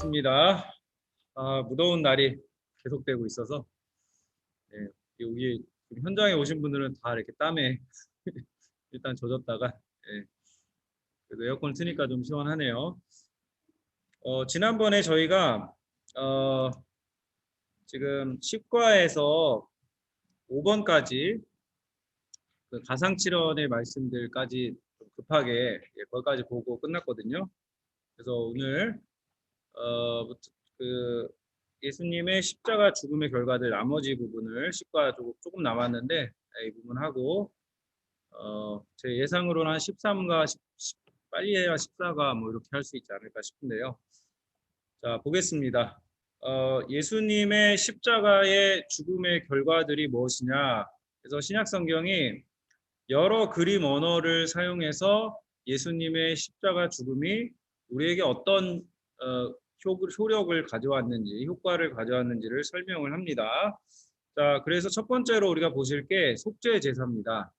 반갑습니다. 무더운 날이 계속되고 있어서 여기 현장에 오신 분들은 다 이렇게 땀에 일단 젖었다가 그래도 에어컨 트니까 좀 시원하네요. 지난번에 저희가 지금 10과에서 5번까지 그 가상칠언의 말씀들까지 좀 급하게 거기까지 보고 끝났거든요. 그래서 오늘 그 예수님의 십자가 죽음의 결과들 나머지 부분을 10과 조금 남았는데 이 부분 하고 제 예상으로는 한 13과 빨리 해야 14가 뭐 이렇게 할 수 있지 않을까 싶은데요. 자, 보겠습니다. 예수님의 십자가의 죽음의 결과들이 무엇이냐. 그래서 신약 성경이 여러 그림 언어를 사용해서 예수님의 십자가 죽음이 우리에게 어떤 효력을 가져왔는지, 효과를 가져왔는지를 설명을 합니다. 자, 그래서 첫 번째로 우리가 보실 게 속죄 제사입니다.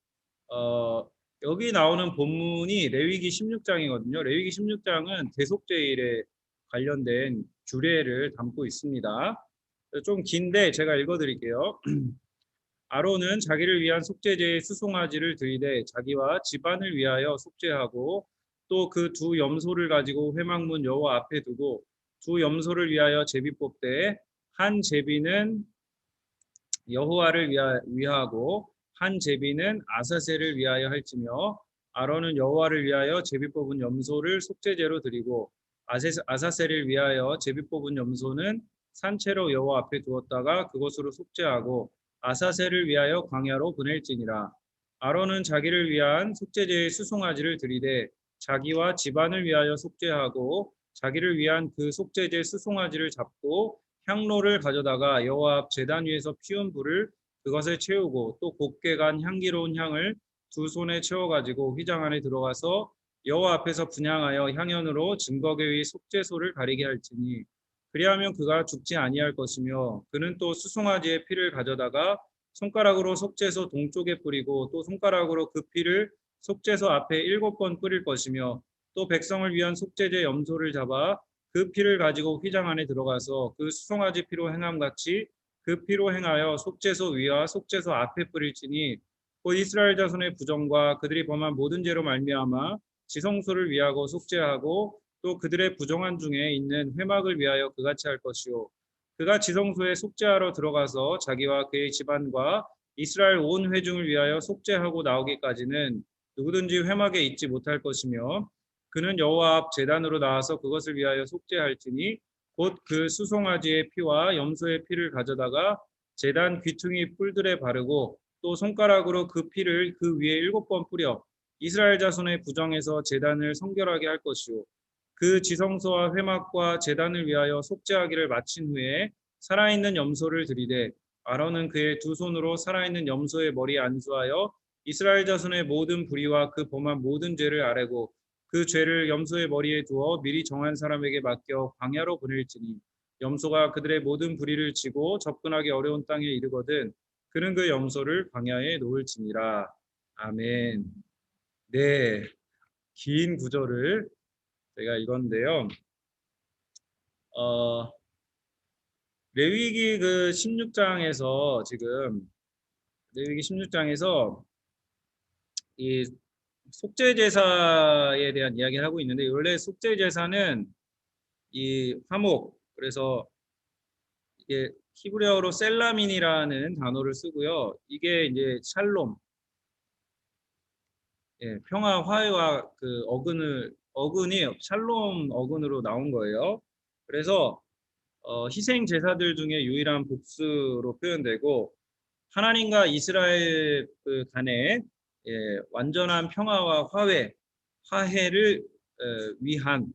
여기 나오는 본문이 레위기 16장이거든요. 레위기 16장은 대속죄일에 관련된 규례를 담고 있습니다. 좀 긴데 제가 읽어드릴게요. 아론은 자기를 위한 속죄제의 수송아지를 들이되 자기와 집안을 위하여 속죄하고 또 그 두 염소를 가지고 회막문 여호와 앞에 두고 두 염소를 위하여 제비 뽑되 한 제비는 여호와를 위하고 한 제비는 아사셀을 위하여 할지며 아론은 여호와를 위하여 제비 뽑은 염소를 속죄제로 드리고 아사셀을 위하여 제비 뽑은 염소는 산채로 여호와 앞에 두었다가 그것으로 속죄하고 아사셀을 위하여 광야로 보낼지니라. 아론은 자기를 위한 속죄제의 수송아지를 드리되 자기와 집안을 위하여 속죄하고 자기를 위한 그 속죄제 수송아지를 잡고 향로를 가져다가 여호와 앞 제단 위에서 피운 불을 그것에 채우고 또 곱게 간 향기로운 향을 두 손에 채워가지고 휘장 안에 들어가서 여호와 앞에서 분향하여 향연으로 증거궤 위 속죄소를 가리게 할지니 그리하면 그가 죽지 아니할 것이며 그는 또 수송아지의 피를 가져다가 손가락으로 속죄소 동쪽에 뿌리고 또 손가락으로 그 피를 속죄소 앞에 7번 뿌릴 것이며 또 백성을 위한 속죄제 염소를 잡아 그 피를 가지고 휘장 안에 들어가서 그 수송아지 피로 행함같이 그 피로 행하여 속죄소 위와 속죄소 앞에 뿌릴지니 곧 이스라엘 자손의 부정과 그들이 범한 모든 죄로 말미암아 지성소를 위하고 속죄하고 또 그들의 부정한 중에 있는 회막을 위하여 그같이 할 것이요 그가 지성소에 속죄하러 들어가서 자기와 그의 집안과 이스라엘 온 회중을 위하여 속죄하고 나오기까지는 누구든지 회막에 있지 못할 것이며 그는 여호와 앞 제단으로 나와서 그것을 위하여 속죄할지니 곧 그 수송아지의 피와 염소의 피를 가져다가 제단 귀퉁이 뿔들에 바르고 또 손가락으로 그 피를 그 위에 7번 뿌려 이스라엘 자손의 부정에서 제단을 성결하게 할 것이요 그 지성소와 회막과 제단을 위하여 속죄하기를 마친 후에 살아있는 염소를 들이되 아론은 그의 두 손으로 살아있는 염소의 머리에 안수하여 이스라엘 자손의 모든 불의와 그 범한 모든 죄를 아뢰고 그 죄를 염소의 머리에 두어 미리 정한 사람에게 맡겨 광야로 보낼지니 염소가 그들의 모든 불의를 지고 접근하기 어려운 땅에 이르거든 그는 그 염소를 광야에 놓을지니라. 아멘. 네, 긴 구절을 제가 읽었는데요. 레위기 그 16장에서 지금 레위기 16장에서 이 속죄 제사에 대한 이야기를 하고 있는데 원래 속죄 제사는 이 화목 그래서 이게 히브리어로 셀라민이라는 단어를 쓰고요. 이게 이제 샬롬 평화 화해와 그 어근이 샬롬 어근으로 나온 거예요. 그래서 희생 제사들 중에 유일한 복수로 표현되고 하나님과 이스라엘 그 간에 완전한 평화와 화해를 위한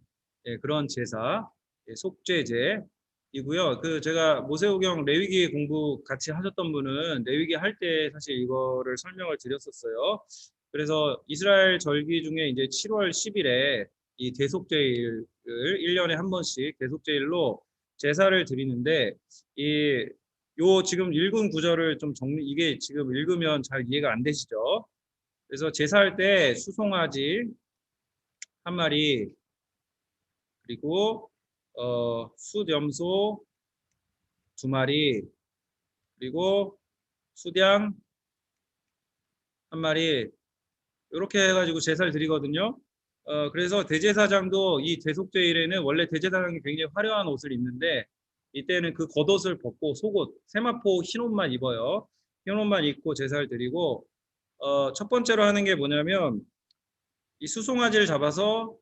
그런 제사, 속죄제이고요. 그 제가 모세오경 레위기 공부 같이 하셨던 분은 레위기 할 때 사실 이거를 설명을 드렸었어요. 그래서 이스라엘 절기 중에 이제 7월 10일에 이 대속죄일을 1년에 한 번씩 대속죄일로 제사를 드리는데 요 지금 읽은 구절을 좀 이게 지금 읽으면 잘 이해가 안 되시죠? 그래서 제사할 때 수송아지 한 마리 그리고 숫염소 2마리, 그리고 숫양 1마리, 이렇게 해가지고 제사를 드리거든요. 그래서 대제사장도 이 대속죄일에는 원래 대제사장이 굉장히 화려한 옷을 입는데 이때는 그 겉옷을 벗고 속옷, 세마포 흰 옷만 입어요. 흰 옷만 입고 제사를 드리고, 첫 번째로 하는 게 뭐냐면 이 수송아지를 잡아서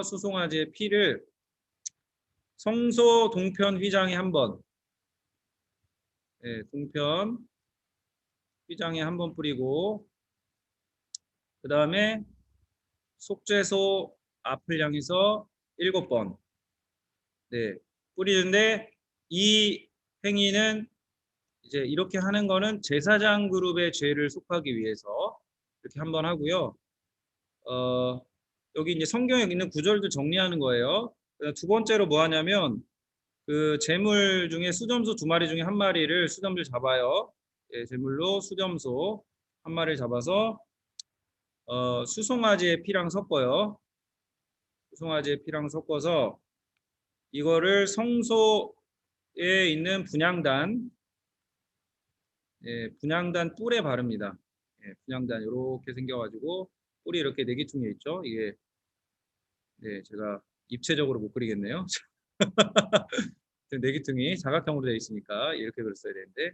수송아지의 피를 성소 동편 휘장에 한 번, 동편 휘장에 한 번 뿌리고, 그 다음에 속죄소 앞을 향해서 7번, 뿌리는데, 이 행위는 이제 이렇게 하는 거는 제사장 그룹의 죄를 속하기 위해서 이렇게 한번 하고요. 여기 이제 성경에 있는 구절도 정리하는 거예요. 두 번째로 뭐 하냐면 그 제물 중에 수점소 2마리 중에 1마리를 수점을 잡아요. 제물로 수점소 1마리를 잡아서 수송아지의 피랑 섞어요. 수송아지의 피랑 섞어서 이거를 성소에 있는 분향단, 분향단 뿔에 바릅니다. 분향단 이렇게 생겨가지고 뿔이 이렇게 네기퉁에 있죠. 이게 제가 입체적으로 못 그리겠네요. 네기퉁이 사각형으로 되어 있으니까 이렇게 그렸어야 되는데,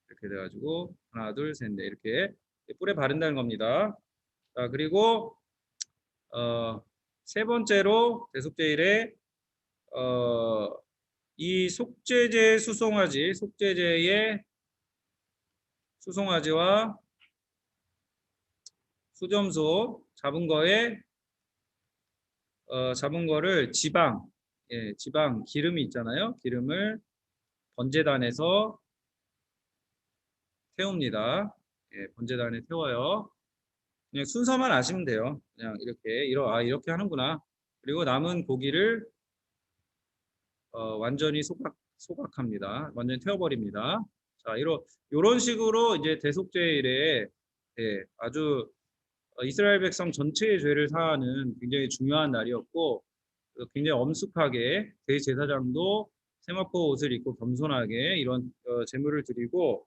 이렇게 돼가지고 하나, 둘, 셋, 넷 이렇게 뿔에 바른다는 겁니다. 자, 그리고 세 번째로 대속죄일에 이 속죄제 속죄제의 수송아지와 수점소 잡은 거를 지방 기름이 있잖아요. 기름을 번제단에서 태웁니다. 번제단에 태워요. 그냥 순서만 아시면 돼요. 그냥 이렇게 하는구나. 그리고 남은 고기를 완전히 소각합니다. 완전히 태워버립니다. 자, 이런 식으로 이제 대속죄일에 아주 이스라엘 백성 전체의 죄를 사하는 굉장히 중요한 날이었고, 굉장히 엄숙하게 대제사장도 세마포 옷을 입고 겸손하게 이런 제물을 드리고,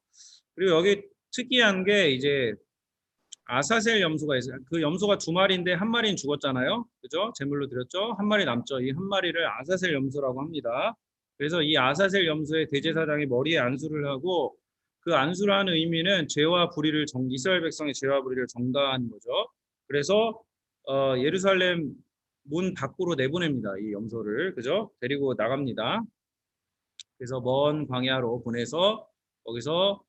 그리고 여기 특이한 게 이제 아사셀 염소가 있어요. 그 염소가 2마리인데 1마리는 죽었잖아요. 그죠? 제물로 드렸죠. 1마리 남죠. 이 1마리를 아사셀 염소라고 합니다. 그래서 이 아사셀 염소의 대제사장이 머리에 안수를 하고, 그 안수를 하는 의미는 이스라엘 백성의 죄와 불의를 정당하는 거죠. 그래서 예루살렘 문 밖으로 내보냅니다. 이 염소를. 그죠? 데리고 나갑니다. 그래서 먼 광야로 보내서 거기서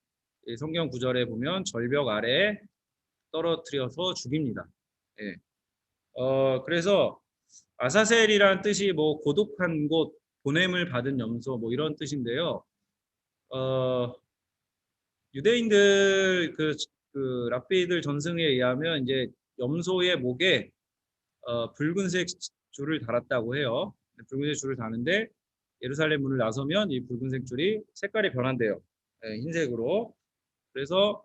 성경 구절에 보면 절벽 아래 떨어뜨려서 죽입니다. 그래서 아사셀이란 뜻이 뭐 고독한 곳, 보냄을 받은 염소 뭐 이런 뜻인데요. 유대인들 그 랍비들 전승에 의하면 이제 염소의 목에 붉은색 줄을 달았다고 해요. 붉은색 줄을 다는데 예루살렘 문을 나서면 이 붉은색 줄이 색깔이 변한대요. 흰색으로. 그래서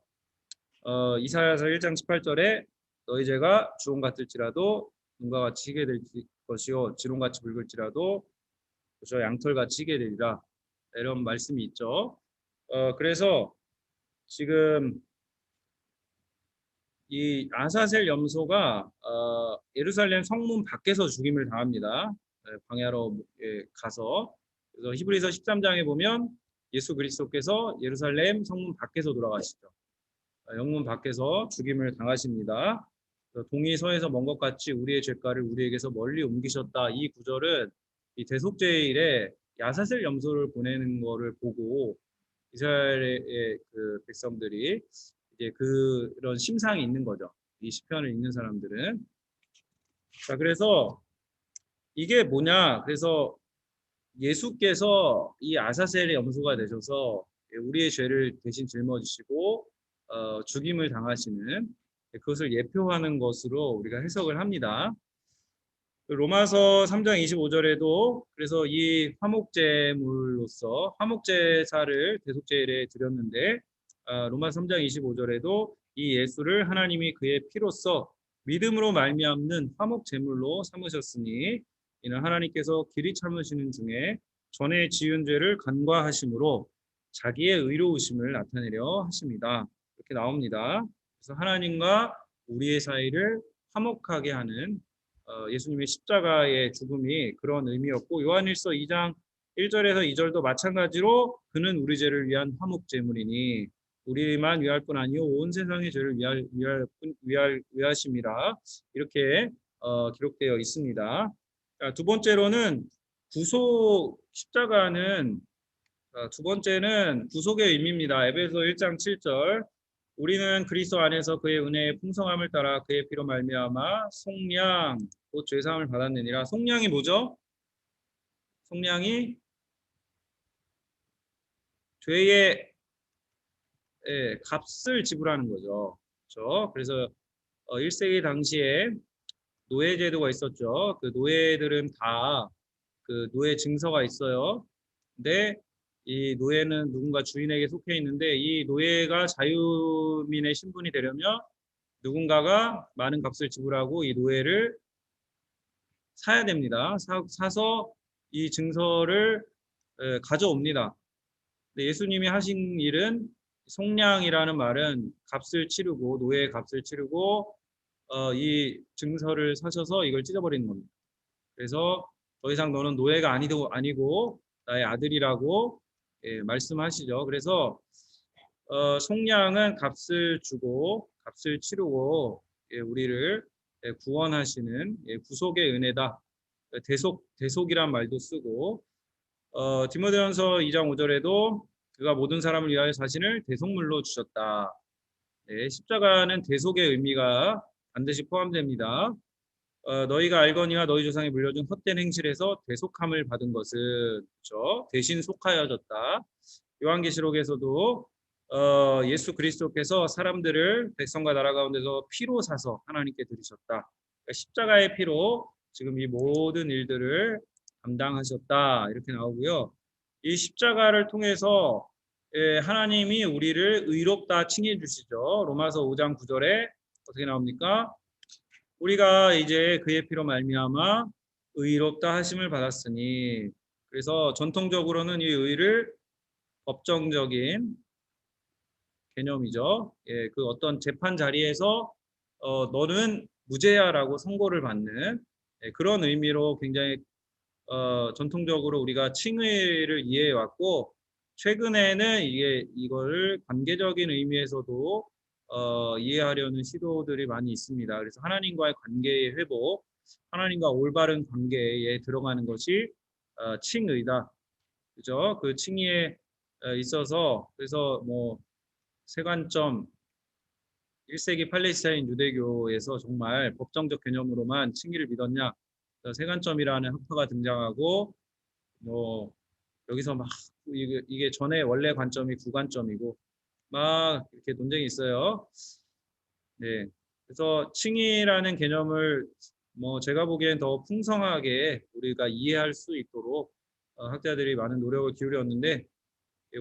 이사야서 1장 18절에 너희 죄가 주홍 같을지라도 눈과 같이 희게 될 것이요 지롱같이 붉을지라도 그저 양털같이 희게 되리라, 이런 말씀이 있죠. 그래서 지금 이 아사셀 염소가 예루살렘 성문 밖에서 죽임을 당합니다. 광야로 가서. 그래서 히브리서 13장에 보면 예수 그리스도께서 예루살렘 성문 밖에서 돌아가시죠. 영문 밖에서 죽임을 당하십니다. 동이 서에서 먼 것 같이 우리의 죄가를 우리에게서 멀리 옮기셨다. 이 구절은 이 대속죄일에 야사셀 염소를 보내는 거를 보고 이스라엘의 그 백성들이 이제 그런 심상이 있는 거죠. 이 시편을 읽는 사람들은. 자, 그래서 이게 뭐냐? 그래서 예수께서 이 아사셀의 염소가 되셔서 우리의 죄를 대신 짊어지시고 죽임을 당하시는, 그것을 예표하는 것으로 우리가 해석을 합니다. 로마서 3장 25절에도 그래서 이 화목제물로서 화목제사를 대속제일에 드렸는데, 로마서 3장 25절에도 이 예수를 하나님이 그의 피로써 믿음으로 말미암는 화목제물로 삼으셨으니 이는 하나님께서 길이 참으시는 중에 전에 지은 죄를 간과하심으로 자기의 의로우심을 나타내려 하십니다. 이렇게 나옵니다. 그래서 하나님과 우리의 사이를 화목하게 하는 예수님의 십자가의 죽음이 그런 의미였고, 요한일서 2장 1절에서 2절도 마찬가지로 그는 우리 죄를 위한 화목 제물이니 우리만 위할 뿐 아니요 온 세상의 죄를 위하심이라 이렇게 기록되어 있습니다. 자, 두 번째로는 구속 십자가는 두 번째는 구속의 의미입니다. 에베소 1장 7절 우리는 그리스도 안에서 그의 은혜의 풍성함을 따라 그의 피로 말미암아 속량 곧 죄사함을 받았느니라. 속량이 뭐죠? 속량이 죄의 값을 지불하는 거죠. 그렇죠? 그래서 1세기 당시에 노예 제도가 있었죠. 그 노예들은 다 그 노예 증서가 있어요. 근데 이 노예는 누군가 주인에게 속해 있는데 이 노예가 자유민의 신분이 되려면 누군가가 많은 값을 지불하고 이 노예를 사야 됩니다. 사서 이 증서를 가져옵니다. 근데 예수님이 하신 일은 속량이라는 말은 값을 치르고 노예의 값을 치르고 이 증서를 사셔서 이걸 찢어버리는 겁니다. 그래서 더 이상 너는 노예가 아니고 나의 아들이라고 말씀하시죠. 그래서 속량은 값을 주고 값을 치르고 우리를 구원하시는 구속의 은혜다. 대속이란 말도 쓰고 디모데전서 2장 5절에도 그가 모든 사람을 위하여 자신을 대속물로 주셨다. 네, 십자가는 대속의 의미가 반드시 포함됩니다. 너희가 알거니와 너희 조상이 물려준 헛된 행실에서 대속함을 받은 것은 그렇죠? 대신 속하여졌다. 요한계시록에서도 예수 그리스도께서 사람들을 백성과 나라 가운데서 피로 사서 하나님께 드리셨다. 그러니까 십자가의 피로 지금 이 모든 일들을 감당하셨다. 이렇게 나오고요. 이 십자가를 통해서 하나님이 우리를 의롭다 칭해 주시죠. 로마서 5장 9절에 어떻게 나옵니까? 우리가 이제 그의 피로 말미암아 의롭다 하심을 받았으니 그래서 전통적으로는 이 의를 법정적인 개념이죠. 그 어떤 재판 자리에서 너는 무죄야라고 선고를 받는 그런 의미로 굉장히 전통적으로 우리가 칭의를 이해해 왔고 최근에는 이걸 관계적인 의미에서도 이해하려는 시도들이 많이 있습니다. 그래서 하나님과의 관계의 회복, 하나님과 올바른 관계에 들어가는 것이 칭의다. 그죠? 그 칭의에 있어서 그래서 뭐 세관점 1세기 팔레스타인 유대교에서 정말 법정적 개념으로만 칭의를 믿었냐? 세관점이라는 학파가 등장하고 뭐 여기서 막 이게 전에 원래 관점이 구관점이고 막 이렇게 논쟁이 있어요. 네. 그래서 칭의라는 개념을 뭐 제가 보기엔 더 풍성하게 우리가 이해할 수 있도록 학자들이 많은 노력을 기울였는데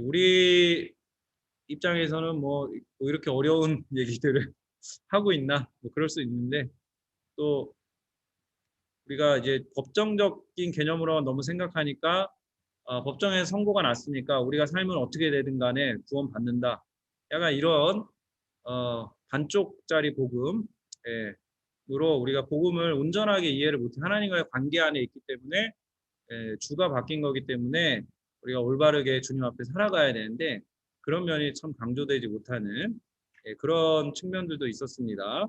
우리 입장에서는 뭐 이렇게 어려운 얘기들을 하고 있나 뭐 그럴 수 있는데 또 우리가 이제 법정적인 개념으로 너무 생각하니까 법정에서 선고가 났으니까 우리가 살면 어떻게 되든 간에 구원받는다. 약간 이런 반쪽짜리 복음으로 우리가 복음을 온전하게 이해를 못해 하나님과의 관계 안에 있기 때문에 주가 바뀐 거기 때문에 우리가 올바르게 주님 앞에 살아가야 되는데 그런 면이 참 강조되지 못하는 그런 측면들도 있었습니다.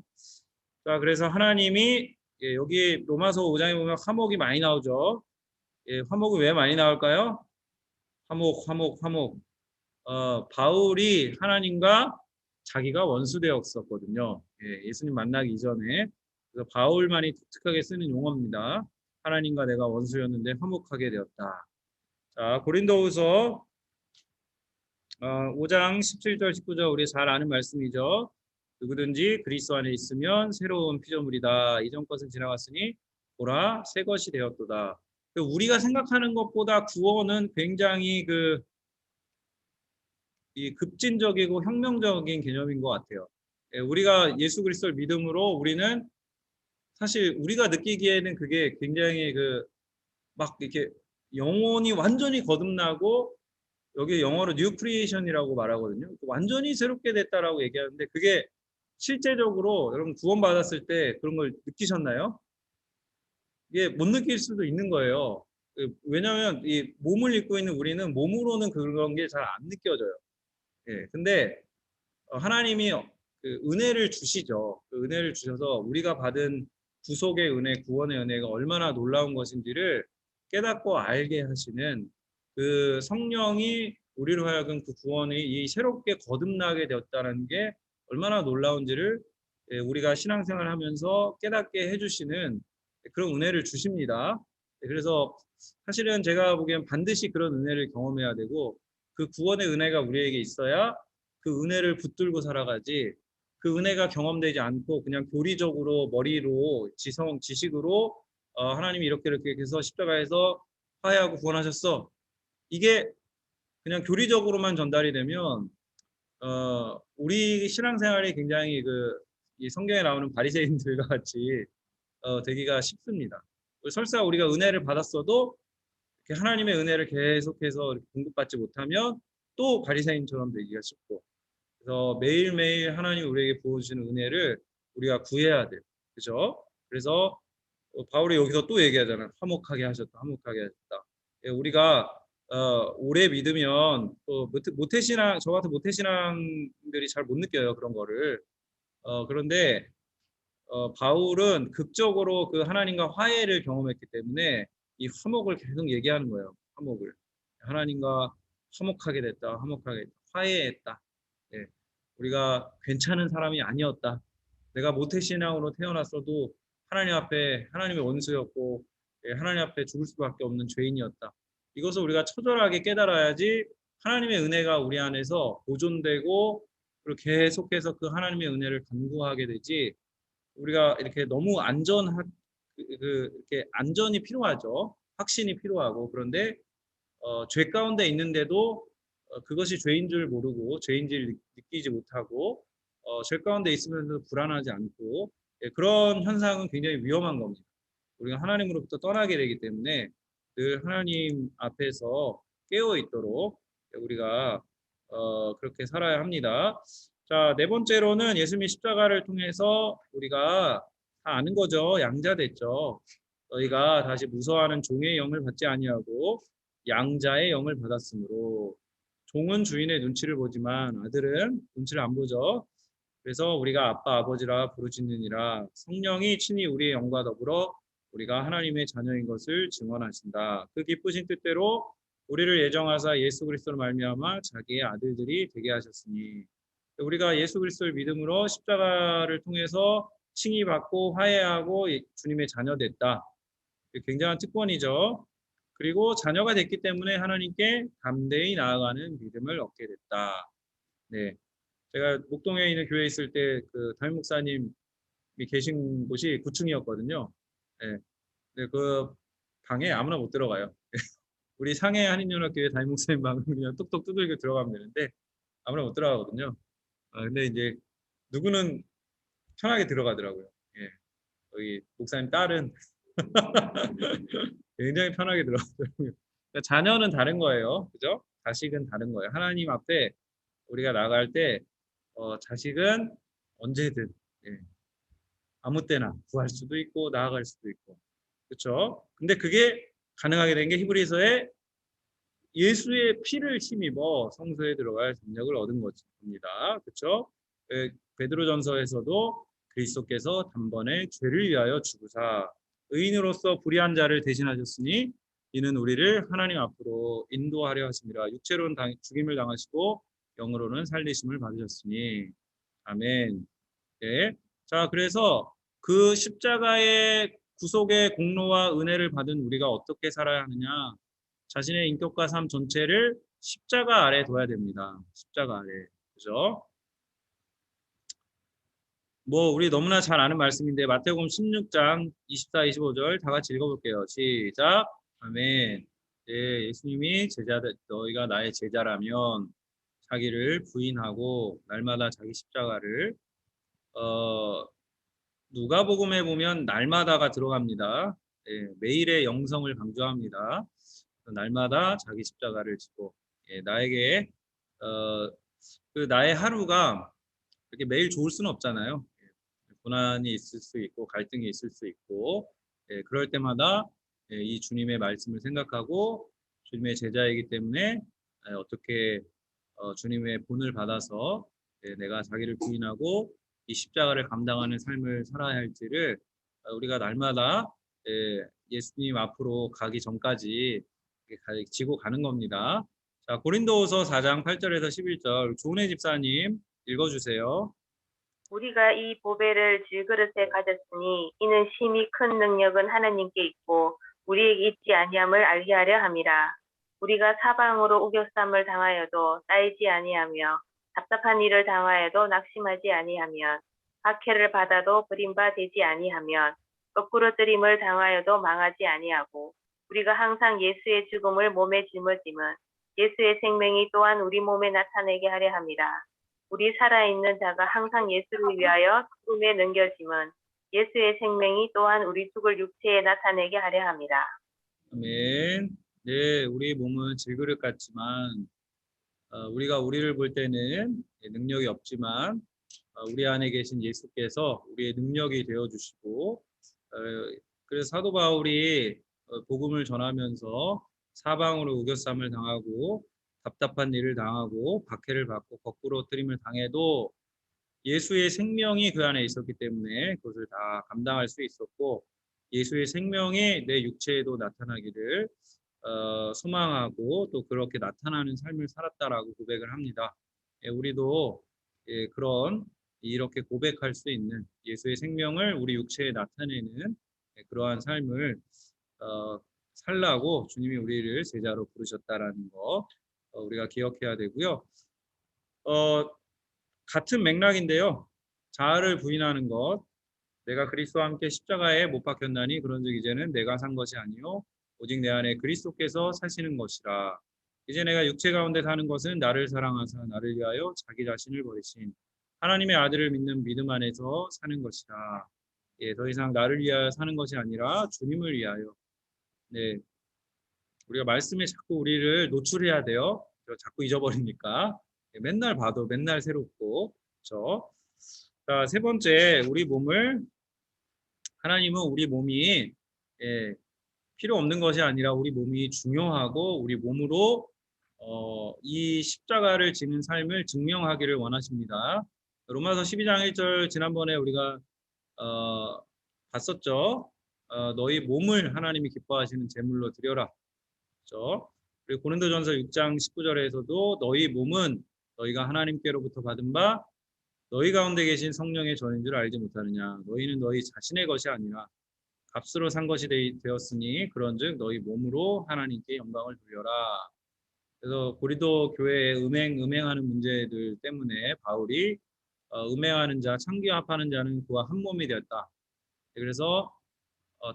자, 그래서 하나님이 여기 로마서 5장에 보면 화목이 많이 나오죠. 화목은 왜 많이 나올까요? 화목. 바울이 하나님과 자기가 원수되었었거든요. 예수님 만나기 이전에. 그래서 바울만이 독특하게 쓰는 용어입니다. 하나님과 내가 원수였는데 화목하게 되었다. 자, 고린도후서 5장 17절 19절 우리 잘 아는 말씀이죠. 누구든지 그리스도 안에 있으면 새로운 피조물이다. 이전 것은 지나갔으니 보라 새 것이 되었도다. 우리가 생각하는 것보다 구원은 굉장히 이 급진적이고 혁명적인 개념인 것 같아요. 우리가 예수 그리스도를 믿음으로 우리는 사실 우리가 느끼기에는 그게 굉장히 막 이렇게 영혼이 완전히 거듭나고 여기 영어로 뉴 크리에이션이라고 말하거든요. 완전히 새롭게 됐다라고 얘기하는데 그게 실제적으로 여러분 구원받았을 때 그런 걸 느끼셨나요? 이게 못 느낄 수도 있는 거예요. 왜냐하면 이 몸을 입고 있는 우리는 몸으로는 그런 게 잘 안 느껴져요. 예. 근데 하나님이 그 은혜를 주시죠. 그 은혜를 주셔서 우리가 받은 구속의 은혜, 구원의 은혜가 얼마나 놀라운 것인지를 깨닫고 알게 하시는 그 성령이 우리로 하여금 그 구원이 이 새롭게 거듭나게 되었다는 게 얼마나 놀라운지를 우리가 신앙생활 하면서 깨닫게 해주시는 그런 은혜를 주십니다. 그래서 사실은 제가 보기엔 반드시 그런 은혜를 경험해야 되고 그 구원의 은혜가 우리에게 있어야 그 은혜를 붙들고 살아가지 그 은혜가 경험되지 않고 그냥 교리적으로 머리로 지식으로 하나님이 이렇게 해서 십자가에서 화해하고 구원하셨어. 이게 그냥 교리적으로만 전달이 되면 우리 신앙생활이 굉장히 이 성경에 나오는 바리새인들과 같이 되기가 쉽습니다. 설사 우리가 은혜를 받았어도 하나님의 은혜를 계속해서 공급받지 못하면 또 바리새인처럼 되기가 쉽고 그래서 매일매일 하나님 우리에게 부어주시는 은혜를 우리가 구해야 돼요. 그죠? 그래서 바울이 여기서 또 얘기하잖아요. 화목하게 하셨다. 화목하게 하셨다. 예, 우리가 오래 믿으면 또 모태신앙 저 같은 모태신앙들이 잘 못 느껴요. 그런 거를. 그런데 바울은 극적으로 그 하나님과 화해를 경험했기 때문에 이 화목을 계속 얘기하는 거예요. 화목을. 하나님과 화목하게 됐다. 화목하게 됐다. 화해했다. 예. 우리가 괜찮은 사람이 아니었다. 내가 모태신앙으로 태어났어도 하나님 앞에 하나님의 원수였고 예, 하나님 앞에 죽을 수밖에 없는 죄인이었다. 이것을 우리가 처절하게 깨달아야지 하나님의 은혜가 우리 안에서 보존되고 그리고 계속해서 그 하나님의 은혜를 간구하게 되지 우리가 이렇게 너무 이렇게 안전이 필요하죠. 확신이 필요하고 그런데 죄 가운데 있는데도 그것이 죄인 줄 모르고 죄인지를 느끼지 못하고 죄 가운데 있으면서 불안하지 않고 예, 그런 현상은 굉장히 위험한 겁니다. 우리가 하나님으로부터 떠나게 되기 때문에 늘 하나님 앞에서 깨어 있도록 우리가 그렇게 살아야 합니다. 자, 네 번째로는 예수님의 십자가를 통해서 우리가 다 아는 거죠. 양자 됐죠. 너희가 다시 무서워하는 종의 영을 받지 아니하고 양자의 영을 받았으므로 종은 주인의 눈치를 보지만 아들은 눈치를 안 보죠. 그래서 우리가 아빠 아버지라 부르짖느니라 성령이 친히 우리의 영과 더불어 우리가 하나님의 자녀인 것을 증언하신다. 그 기쁘신 뜻대로 우리를 예정하사 예수 그리스도로 말미암아 자기의 아들들이 되게 하셨으니 우리가 예수 그리스도를 믿음으로 십자가를 통해서 칭의받고 화해하고 주님의 자녀 됐다. 굉장한 특권이죠. 그리고 자녀가 됐기 때문에 하나님께 담대히 나아가는 믿음을 얻게 됐다. 네, 제가 목동에 있는 교회에 있을 때 그 담임 목사님이 계신 곳이 9층이었거든요. 네, 그 방에 아무나 못 들어가요. 우리 상해 한인연합교회 담임 목사님 방은 그냥 뚝뚝 두들겨 들어가면 되는데 아무나 못 들어가거든요. 근데 이제 누구는 편하게 들어가더라고요. 예, 여기 목사님 딸은 굉장히 편하게 들어가더라고요. 그러니까 자녀는 다른 거예요. 그죠? 자식은 다른 거예요. 하나님 앞에 우리가 나갈 때 자식은 언제든 예, 아무 때나 구할 수도 있고 나아갈 수도 있고 그렇죠? 근데 그게 가능하게 된 게 히브리서에 예수의 피를 힘입어 성소에 들어갈 능력을 얻은 것입니다. 그렇죠? 베드로전서에서도 그리스도께서 단번에 죄를 위하여 죽으사 의인으로서 불의한 자를 대신하셨으니 이는 우리를 하나님 앞으로 인도하려 하심이라. 육체로는 죽임을 당하시고 영으로는 살리심을 받으셨으니 아멘. 네. 자, 그래서 그 십자가의 구속의 공로와 은혜를 받은 우리가 어떻게 살아야 하느냐? 자신의 인격과 삶 전체를 십자가 아래 둬야 됩니다. 십자가 아래. 그죠? 뭐 우리 너무나 잘 아는 말씀인데 마태복음 16장 24, 25절 다 같이 읽어볼게요. 시작. 아멘. 예, 예수님이 너희가 나의 제자라면 자기를 부인하고 날마다 자기 십자가를 누가복음에 보면 날마다가 들어갑니다. 매일의 영성을 강조합니다. 날마다 자기 십자가를 지고 나에게 그 나의 하루가 이렇게 매일 좋을 수는 없잖아요. 고난이 있을 수 있고 갈등이 있을 수 있고 그럴 때마다 이 주님의 말씀을 생각하고 주님의 제자이기 때문에 어떻게 주님의 본을 받아서 내가 자기를 부인하고 이 십자가를 감당하는 삶을 살아야 할지를 우리가 날마다 예수님 앞으로 가기 전까지 지고 가는 겁니다. 자, 고린도후서 4장 8절에서 11절 조은혜 집사님 읽어주세요. 우리가 이 보배를 질그릇에 가졌으니 이는 심히 큰 능력은 하나님께 있고 우리에게 있지 아니함을 알게 하려 함이라. 우리가 사방으로 우겨쌈을 당하여도 쌓이지 아니하며 답답한 일을 당하여도 낙심하지 아니하면 박해를 받아도 버림받지 아니하면 거꾸로 뜨림을 당하여도 망하지 아니하고 우리가 항상 예수의 죽음을 몸에 짊어짐은 예수의 생명이 또한 우리 몸에 나타내게 하려 함이라. 우리 살아있는 자가 항상 예수를 위하여 죽음에 넘겨짐은 예수의 생명이 또한 우리 죽을 육체에 나타내게 하려 함이라. 아멘. 네, 우리 몸은 질그릇 같지만 우리가 우리를 볼 때는 능력이 없지만 우리 안에 계신 예수께서 우리의 능력이 되어 주시고 그래서 사도 바울이 복음을 전하면서 사방으로 우겨쌈을 당하고 답답한 일을 당하고 박해를 받고 거꾸로 뜨림을 당해도 예수의 생명이 그 안에 있었기 때문에 그것을 다 감당할 수 있었고 예수의 생명이 내 육체에도 나타나기를 소망하고 또 그렇게 나타나는 삶을 살았다라고 고백을 합니다. 우리도 그런 이렇게 고백할 수 있는 예수의 생명을 우리 육체에 나타내는 그러한 삶을 살라고 주님이 우리를 제자로 부르셨다라는 거 우리가 기억해야 되고요. 같은 맥락인데요. 자아를 부인하는 것. 내가 그리스도와 함께 십자가에 못 박혔나니 그런즉 이제는 내가 산 것이 아니요 오직 내 안에 그리스도께서 사시는 것이라. 이제 내가 육체 가운데 사는 것은 나를 사랑하사 나를 위하여 자기 자신을 버리신 하나님의 아들을 믿는 믿음 안에서 사는 것이라. 더 이상 나를 위하여 사는 것이 아니라 주님을 위하여. 네, 우리가 말씀에 자꾸 우리를 노출해야 돼요. 자꾸 잊어버리니까. 맨날 봐도 맨날 새롭고. 그렇죠? 자, 세 번째, 우리 몸을 하나님은 우리 몸이 필요 없는 것이 아니라 우리 몸이 중요하고 우리 몸으로 이 십자가를 지는 삶을 증명하기를 원하십니다. 로마서 12장 1절 지난번에 우리가 봤었죠. 너희 몸을 하나님이 기뻐하시는 제물로 드려라. 그렇죠? 그리고 고린도전서 6장 19절에서도 너희 몸은 너희가 하나님께로부터 받은 바 너희 가운데 계신 성령의 전인 줄 알지 못하느냐. 너희는 너희 자신의 것이 아니라 값으로 산 것이 되었으니 그런즉 너희 몸으로 하나님께 영광을 돌려라. 그래서 고린도 교회의 음행하는 문제들 때문에 바울이 음행하는 자, 창기합하는 자는 그와 한 몸이 되었다. 그래서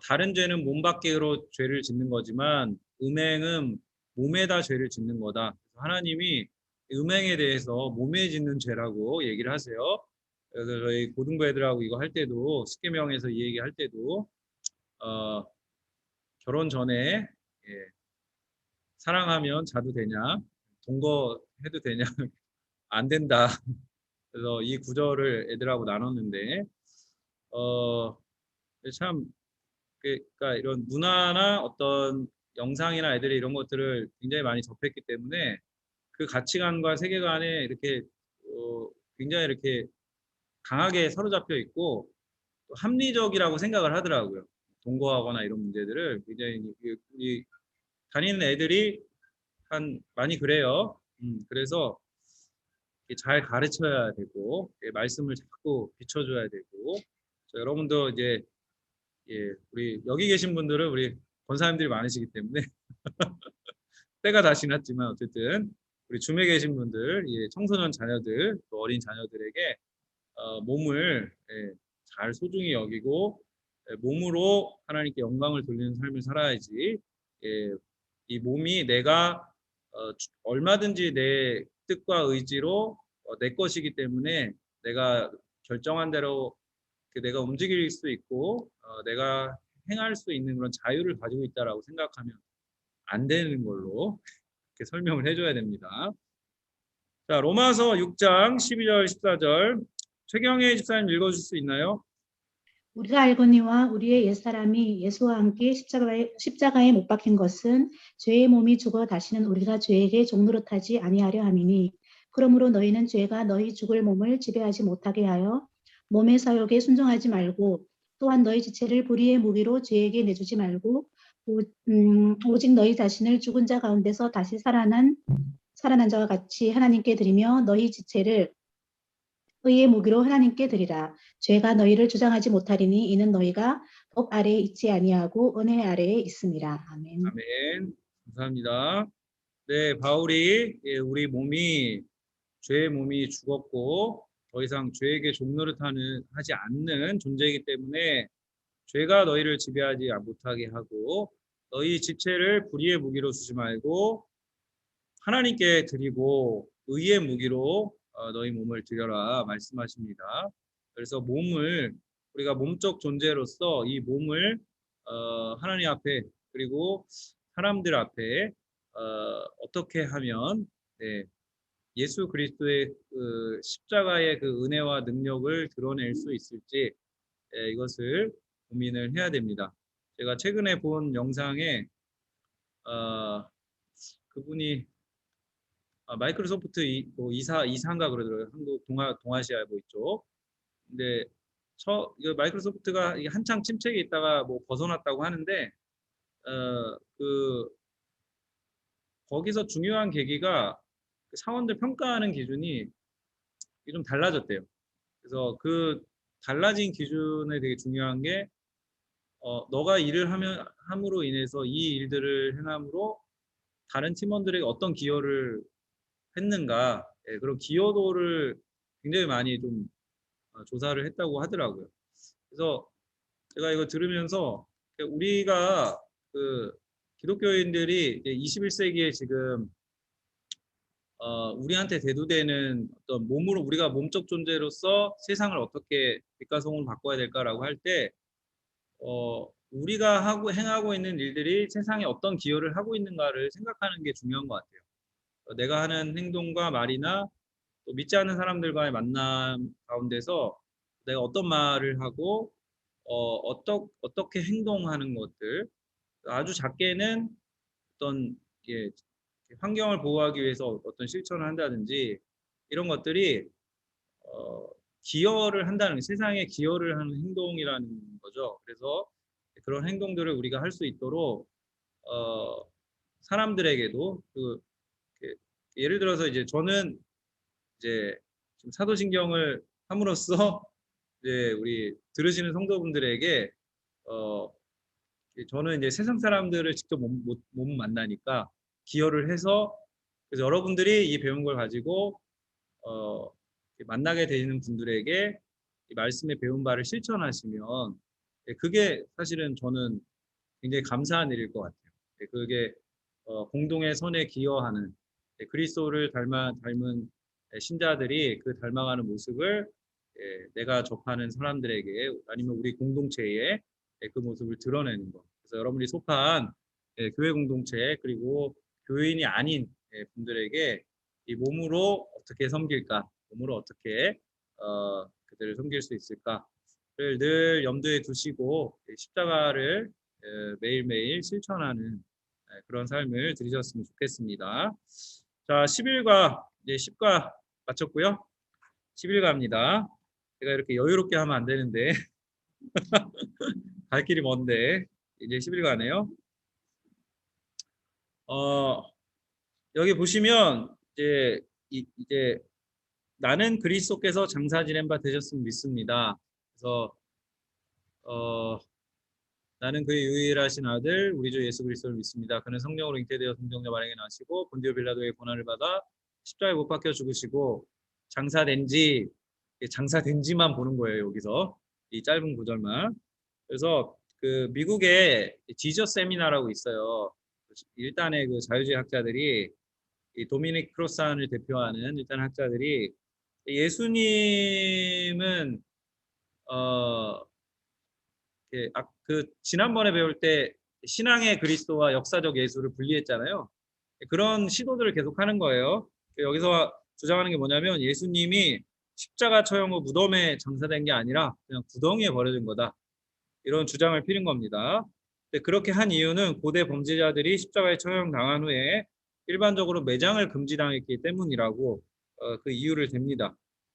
다른 죄는 몸 밖으로 죄를 짓는 거지만 음행은 몸에다 죄를 짓는 거다. 하나님이 음행에 대해서 몸에 짓는 죄라고 얘기를 하세요. 그래서 저희 고등부 애들하고 이거 할 때도 십계명에서 이 얘기 할 때도 결혼 전에 사랑하면 자도 되냐, 동거해도 되냐, 안 된다. 그래서 이 구절을 애들하고 나눴는데 참 그러니까 이런 문화나 어떤 영상이나 애들이 이런 것들을 굉장히 많이 접했기 때문에 그 가치관과 세계관에 이렇게 굉장히 이렇게 강하게 사로잡혀 있고 또 합리적이라고 생각을 하더라고요. 동거하거나 이런 문제들을 굉장히 우리 다니는 애들이 많이 그래요. 그래서 잘 가르쳐야 되고 말씀을 자꾸 비춰줘야 되고 여러분도 이제 우리 여기 계신 분들은 우리 권사님들이 많으시기 때문에 때가 다 지났지만 어쨌든 우리 줌에 계신 분들, 청소년 자녀들, 또 어린 자녀들에게 몸을 잘 소중히 여기고 몸으로 하나님께 영광을 돌리는 삶을 살아야지. 이 몸이 내가 얼마든지 내 뜻과 의지로 내 것이기 때문에 내가 결정한 대로 내가 움직일 수 있고 내가 행할 수 있는 그런 자유를 가지고 있다라고 생각하면 안 되는 걸로 이렇게 설명을 해줘야 됩니다. 자, 로마서 6장 12절 14절 최경혜 집사님 읽어줄 수 있나요? 우리가 알거니와 우리의 옛사람이 예수와 함께 십자가에 못 박힌 것은 죄의 몸이 죽어 다시는 우리가 죄에게 종노릇하지 아니하려 함이니 그러므로 너희는 죄가 너희 죽을 몸을 지배하지 못하게 하여 몸의 사욕에 순종하지 말고 또한 너희 지체를 불의의 무기로 죄에게 내주지 말고 오직 너희 자신을 죽은 자 가운데서 다시 살아난 자와 같이 하나님께 드리며 너희 지체를 의의 무기로 하나님께 드리라. 죄가 너희를 주장하지 못하리니 이는 너희가 법 아래에 있지 아니하고 은혜 아래에 있습니다. 아멘. 아멘. 감사합니다. 네, 바울이 우리 몸이 죄의 몸이 죽었고 더 이상 죄에게 하지 않는 존재이기 때문에 죄가 너희를 지배하지 못하게 하고 너희 지체를 불의의 무기로 주지 말고 하나님께 드리고 의의 무기로 너희 몸을 드려라 말씀하십니다. 그래서 우리가 몸적 존재로서 이 몸을 하나님 앞에 그리고 사람들 앞에 어떻게 하면 예수 그리스도의 그 십자가의 그 은혜와 능력을 드러낼 수 있을지 이것을 고민을 해야 됩니다. 제가 최근에 본 영상에 그분이 마이크로소프트 이사인가 그러더라고요. 한국 동아시아 뭐 있죠. 근데 이거 마이크로소프트가 이게 한창 침체에 있다가 뭐 벗어났다고 하는데 거기서 중요한 계기가 그 사원들 평가하는 기준이 좀 달라졌대요. 그래서 그 달라진 기준에 되게 중요한 게 너가 일을 함으로 인해서 이 일들을 행함으로 다른 팀원들에게 어떤 기여를 했는가 그런 기여도를 굉장히 많이 좀 조사를 했다고 하더라고요. 그래서 제가 이거 들으면서 우리가 그 기독교인들이 21세기에 지금 우리한테 대두되는 어떤 우리가 몸적 존재로서 세상을 어떻게 빛과성으로 바꿔야 될까라고 할 때 우리가 행하고 있는 일들이 세상에 어떤 기여를 하고 있는가를 생각하는 게 중요한 것 같아요. 내가 하는 행동과 말이나 또 믿지 않는 사람들과의 만남 가운데서 내가 어떤 말을 하고 어떻게 행동하는 것들 아주 작게는 어떤 환경을 보호하기 위해서 어떤 실천을 한다든지 이런 것들이 기여를 한다는 세상에 기여를 하는 행동이라는 거죠. 그래서 그런 행동들을 우리가 할 수 있도록 사람들에게도 예를 들어서 이제 저는 이제 좀 사도신경을 함으로써 이제 우리 들으시는 성도분들에게 저는 이제 세상 사람들을 직접 못 만나니까 기여를 해서 그래서 여러분들이 이 배운 걸 가지고 만나게 되는 분들에게 이 말씀에 배운 바를 실천하시면 그게 사실은 저는 굉장히 감사한 일일 것 같아요. 그게 공동의 선에 기여하는 그리스도를 닮은 신자들이 그 닮아가는 모습을 내가 접하는 사람들에게 아니면 우리 공동체에 그 모습을 드러내는 것. 그래서 여러분이 속한 교회 공동체 그리고 교인이 아닌 분들에게 이 몸으로 어떻게 섬길까, 몸으로 어떻게 그들을 섬길 수 있을까를 늘 염두에 두시고 십자가를 매일매일 실천하는 그런 삶을 들으셨으면 좋겠습니다. 자, 10일과 이제 10과 마쳤고요. 11가입니다. 제가 이렇게 여유롭게 하면 안 되는데 갈 길이 먼데 이제 11가네요. 여기 보시면 이제 나는 그리스도께서 장사 지낸 바 되셨으면 믿습니다. 그래서 나는 그의 유일하신 아들 우리 주 예수 그리스도를 믿습니다. 그는 성령으로 잉태되어 동정녀 마리아에게 나시고 본디오 빌라도의 고난을 받아 십자가에 못 박혀 죽으시고 장사된 지만 보는 거예요. 여기서 이 짧은 구절만. 그래서 그 미국에 지저 세미나라고 있어요. 일단의 그 자유주의 학자들이 이 도미닉 크로산을 대표하는 일단 학자들이 예수님은 그 지난번에 배울 때 신앙의 그리스도와 역사적 예수를 분리했잖아요. 그런 시도들을 계속하는 거예요. 여기서 주장하는 게 뭐냐면 예수님이 십자가 처형 후 무덤에 장사된 게 아니라 그냥 구덩이에 버려진 거다. 이런 주장을 피는 겁니다. 근데 그렇게 한 이유는 고대 범죄자들이 십자가에 처형당한 후에 일반적으로 매장을 금지당했기 때문이라고 그 이유를 댑니다.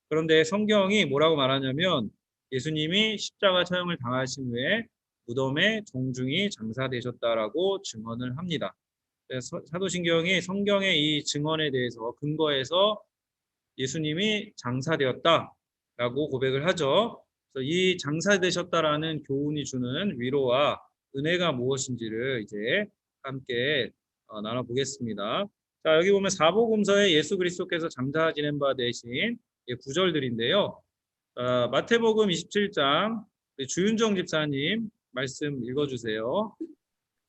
그런데 성경이 뭐라고 말하냐면 예수님이 십자가 처형을 당하신 후에 무덤에 정중히 장사되셨다라고 증언을 합니다. 사도신경이 성경의 이 증언에 대해서 근거해서 예수님이 장사되었다라고 고백을 하죠. 그래서 이 장사되셨다라는 교훈이 주는 위로와 은혜가 무엇인지를 이제 함께 나눠보겠습니다. 자, 여기 보면 사복음서에 예수 그리스도께서 장사 지낸 바 되신 구절들인데요. 마태복음 27장 주윤정 집사님 말씀 읽어주세요.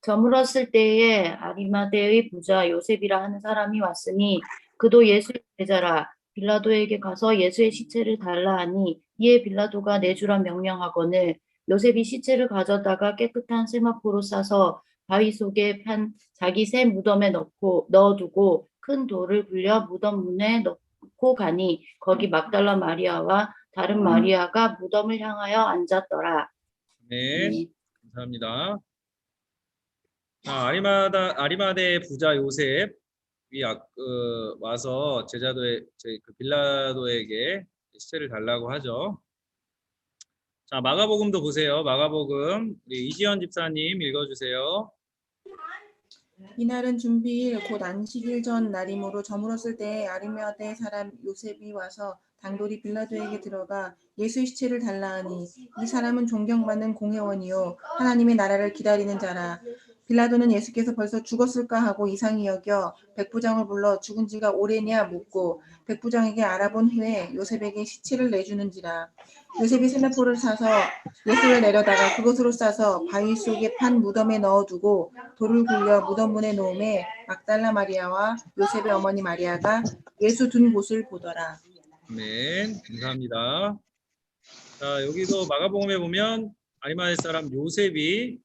저물었을 때에 아리마대의 부자 요셉이라 하는 사람이 왔으니 그도 예수의 제자라. 빌라도에게 가서 예수의 시체를 달라 하니 이에 빌라도가 내주라 명령하거늘 요셉이 시체를 가져다가 깨끗한 세마포로 싸서 바위 속에 판 자기 새 무덤에 넣어두고 큰 돌을 굴려 무덤 문에 넣고 가니 거기 막달라 마리아와 다른 마리아가 무덤을 향하여 앉았더라. 네, 감사합니다. 아리마대 부자 요셉이 와서 그 빌라도에게 시체를 달라고 하죠. 자, 마가복음도 보세요. 마가복음 우리 이지연 집사님 읽어주세요. 이날은 준비일 곧 안식일 전 날이므로 저물었을 때에 아리마대 사람 요셉이 와서 당돌이 빌라도에게 들어가 예수의 시체를 달라 하니 이 사람은 존경받는 공회원이요 하나님의 나라를 기다리는 자라. 빌라도는 예수께서 벌써 죽었을까 하고 이상히 여겨 백부장을 불러 죽은 지가 오래냐 묻고 백부장에게 알아본 후에 요셉에게 시체를 내주는지라. 요셉이 세마포를 사서 예수를 내려다가 그것으로 싸서 바위 속에 판 무덤에 넣어두고 돌을 굴려 무덤 문에 놓음에 막달라 마리아와 요셉의 어머니 마리아가 예수 둔 곳을 보더라. 네, 감사합니다. 자, 여기도 마가복음에 보면 아리마대 사람 요셉이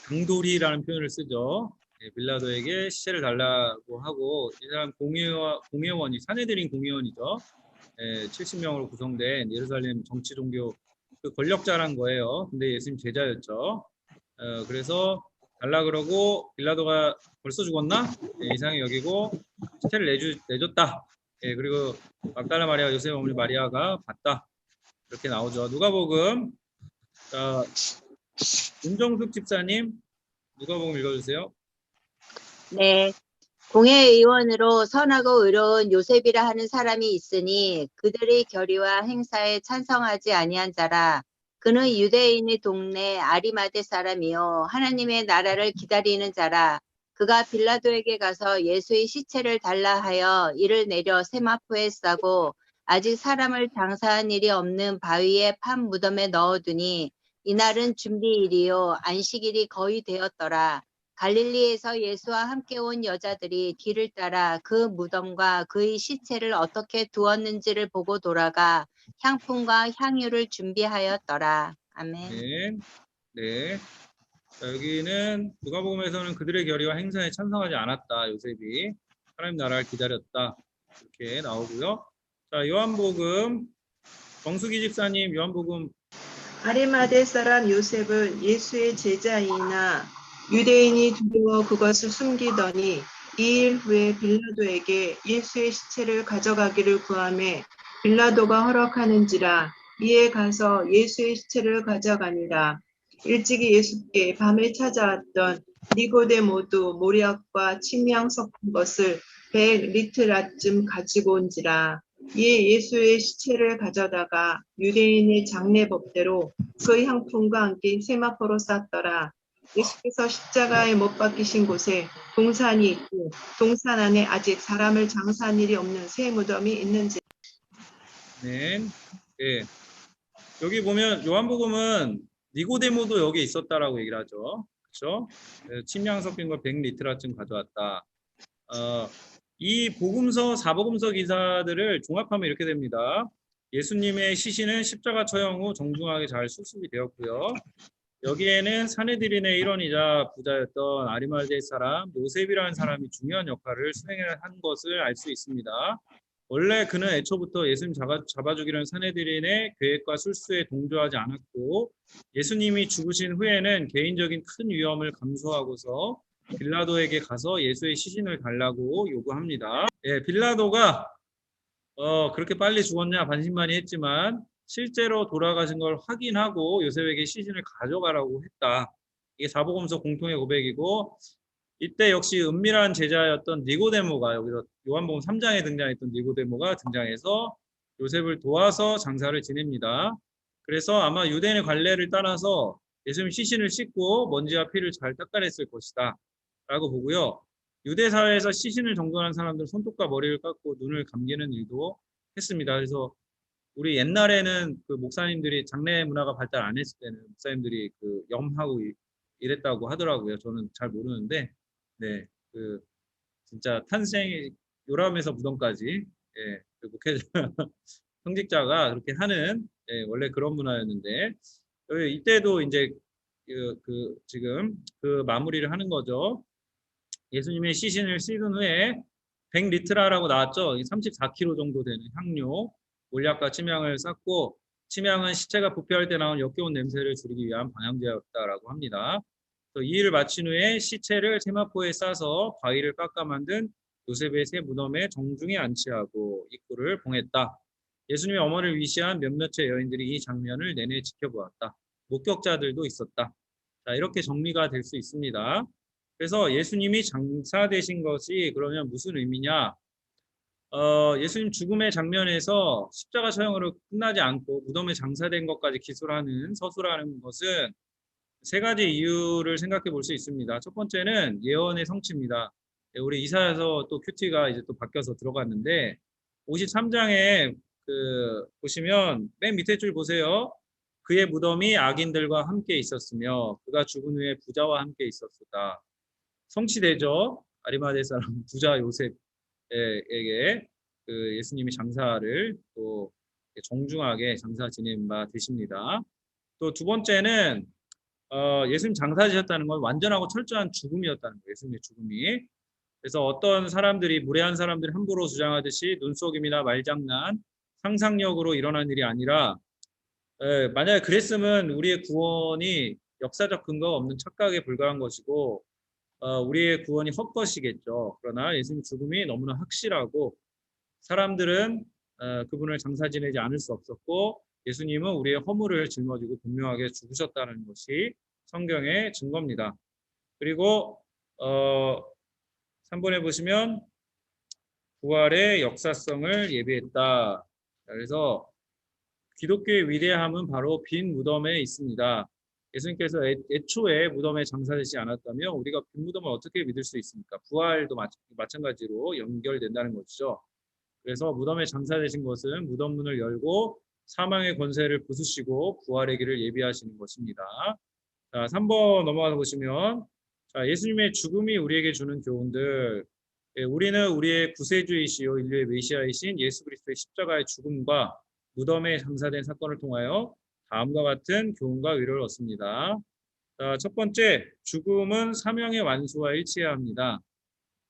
당돌이라는 표현을 쓰죠. 빌라도에게 시체를 달라고 하고 이 사람 공회원이 사내들인 공회원이죠. 70명으로 구성된 예루살렘 정치 종교 그 권력자란 거예요. 근데 예수님 제자였죠. 그래서 달라 그러고 빌라도가 벌써 죽었나? 이상히 여기고 시체를 내줬다. 그리고 막달라 마리아 요셉 어머니 마리아가 봤다. 이렇게 나오죠. 누가복음 윤정숙 집사님 누가복음 읽어주세요. 네. 공회의원으로 선하고 의로운 요셉이라 하는 사람이 있으니 그들의 결의와 행사에 찬성하지 아니한 자라. 그는 유대인의 동네 아리마대 사람이요 하나님의 나라를 기다리는 자라. 그가 빌라도에게 가서 예수의 시체를 달라 하여 이를 내려 세마포에 싸고 아직 사람을 장사한 일이 없는 바위에 판 무덤에 넣어두니 이날은 준비일이요 안식일이 거의 되었더라. 갈릴리에서 예수와 함께 온 여자들이 뒤를 따라 그 무덤과 그의 시체를 어떻게 두었는지를 보고 돌아가 향품과 향유를 준비하였더라. 아멘. 네. 자, 여기는 누가복음에서는 그들의 결의와 행사에 찬성하지 않았다. 요셉이 하나님 나라를 기다렸다. 이렇게 나오고요. 자, 요한복음 정수기 집사님 요한복음 아리마대 사람 요셉은 예수의 제자이나 유대인이 두려워 그것을 숨기더니 2일 후에 빌라도에게 예수의 시체를 가져가기를 구하매 빌라도가 허락하는지라. 이에 가서 예수의 시체를 가져가니라. 일찍이 예수께 밤에 찾아왔던 니고데모도 모략과 침향 섞은 것을 100리트라쯤 가지고 온지라. 이에 예수의 시체를 가져다가 유대인의 장례법대로 그 향품과 함께 세마포로 쌌더라. 예수께서 십자가에 못 박히신 곳에 동산이 있고 동산 안에 아직 사람을 장사한 일이 없는 새 무덤이 있는지. 네. 여기 보면 요한복음은 니고데모도 여기 있었다라고 얘기를 하죠. 그렇죠? 침향 섞인 걸 100리트라쯤 가져왔다. 이 복음서, 사복음서 기사들을 종합하면 이렇게 됩니다. 예수님의 시신은 십자가 처형 후 정중하게 잘 수습이 되었고요. 여기에는 사내들인의 일원이자 부자였던 아리마대 사람 요셉이라는 사람이 중요한 역할을 수행한 것을 알 수 있습니다. 원래 그는 애초부터 예수님 잡아주기라는 사내들인의 계획과 술수에 동조하지 않았고 예수님이 죽으신 후에는 개인적인 큰 위험을 감수하고서 빌라도에게 가서 예수의 시신을 달라고 요구합니다. 예, 빌라도가 그렇게 빨리 죽었냐 반신반의했지만 실제로 돌아가신 걸 확인하고 요셉에게 시신을 가져가라고 했다. 이게 사복음서 공통의 고백이고 이때 역시 은밀한 제자였던 니고데모가 여기서 요한복음 3장에 등장했던 니고데모가 등장해서 요셉을 도와서 장사를 지냅니다. 그래서 아마 유대인의 관례를 따라서 예수님 시신을 씻고 먼지와 피를 잘 닦아냈을 것이다 라고 보고요. 유대 사회에서 시신을 정돈한 사람들은 손톱과 머리를 깎고 눈을 감기는 일도 했습니다. 그래서 우리 옛날에는 그 목사님들이 장례 문화가 발달 안 했을 때는 목사님들이 그 염하고 이랬다고 하더라고요. 저는 잘 모르는데, 네, 그 진짜 탄생 요람에서 무덤까지, 예, 그 목회자 성직자가 그렇게 하는 예, 원래 그런 문화였는데 이때도 이제 지금 그 마무리를 하는 거죠. 예수님의 시신을 씻은 후에 100리트라라고 나왔죠. 34kg 정도 되는 향료, 몰약과 침향을 쌌고 침향은 시체가 부패할 때 나온 역겨운 냄새를 줄이기 위한 방향제였다라고 합니다. 이 일을 마친 후에 시체를 세마포에 싸서 바위를 깎아 만든 요셉의 새 무덤에 정중히 안치하고 입구를 봉했다. 예수님의 어머니를 위시한 몇몇의 여인들이 이 장면을 내내 지켜보았다. 목격자들도 있었다. 자, 이렇게 정리가 될 수 있습니다. 그래서 예수님이 장사되신 것이 그러면 무슨 의미냐? 예수님 죽음의 장면에서 십자가 처형으로 끝나지 않고 무덤에 장사된 것까지 기술하는 서술하는 것은 세 가지 이유를 생각해 볼 수 있습니다. 첫 번째는 예언의 성취입니다. 우리 이사야서 또 큐티가 이제 또 바뀌어서 들어갔는데 53장에 보시면 맨 밑에 줄 보세요. 그의 무덤이 악인들과 함께 있었으며 그가 죽은 후에 부자와 함께 있었다. 성취되죠. 아리마대 사람 부자 요셉에게 그 예수님이 장사를 또 정중하게 장사 지낸 바 되십니다. 또 두 번째는 예수님 장사 지셨다는 건 완전하고 철저한 죽음이었다는 거예요. 예수님의 죽음이. 그래서 어떤 사람들이 무례한 사람들이 함부로 주장하듯이 눈속임이나 말장난, 상상력으로 일어난 일이 아니라 만약에 그랬으면 우리의 구원이 역사적 근거가 없는 착각에 불과한 것이고 우리의 구원이 헛것이겠죠. 그러나 예수님 죽음이 너무나 확실하고 사람들은 그분을 장사 지내지 않을 수 없었고 예수님은 우리의 허물을 짊어지고 분명하게 죽으셨다는 것이 성경의 증거입니다. 그리고 3번에 보시면 부활의 역사성을 예비했다. 그래서 기독교의 위대함은 바로 빈 무덤에 있습니다. 예수님께서 애초에 무덤에 장사되지 않았다면 우리가 빈 무덤을 어떻게 믿을 수 있습니까? 부활도 마찬가지로 연결된다는 것이죠. 그래서 무덤에 장사되신 것은 무덤 문을 열고 사망의 권세를 부수시고 부활의 길을 예비하시는 것입니다. 자, 3번 넘어가 보시면 자, 예수님의 죽음이 우리에게 주는 교훈들. 우리는 우리의 구세주이시요 인류의 메시아이신 예수 그리스도의 십자가의 죽음과 무덤에 장사된 사건을 통하여 다음과 같은 교훈과 위로를 얻습니다. 자, 첫 번째, 죽음은 사명의 완수와 일치해야 합니다.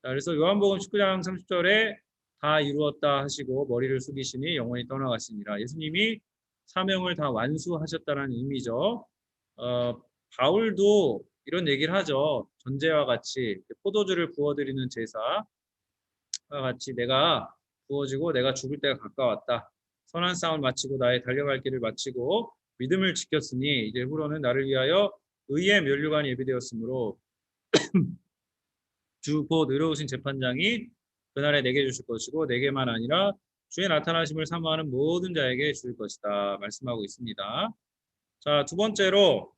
자, 그래서 요한복음 19장 30절에 다 이루었다 하시고 머리를 숙이시니 영원히 떠나가시니라. 예수님이 사명을 다 완수하셨다는 의미죠. 바울도 이런 얘기를 하죠. 전제와 같이 포도주를 부어드리는 제사와 같이 내가 부어지고 내가 죽을 때가 가까웠다. 선한 싸움을 마치고 나의 달려갈 길을 마치고 믿음을 지켰으니 이제 후로는 나를 위하여 의의 면류관이 예비되었으므로 주 곧 의로우신 재판장이 그날에 내게 주실 것이고 내게만 아니라 주의 나타나심을 사모하는 모든 자에게 주실 것이다 말씀하고 있습니다. 자, 두 번째로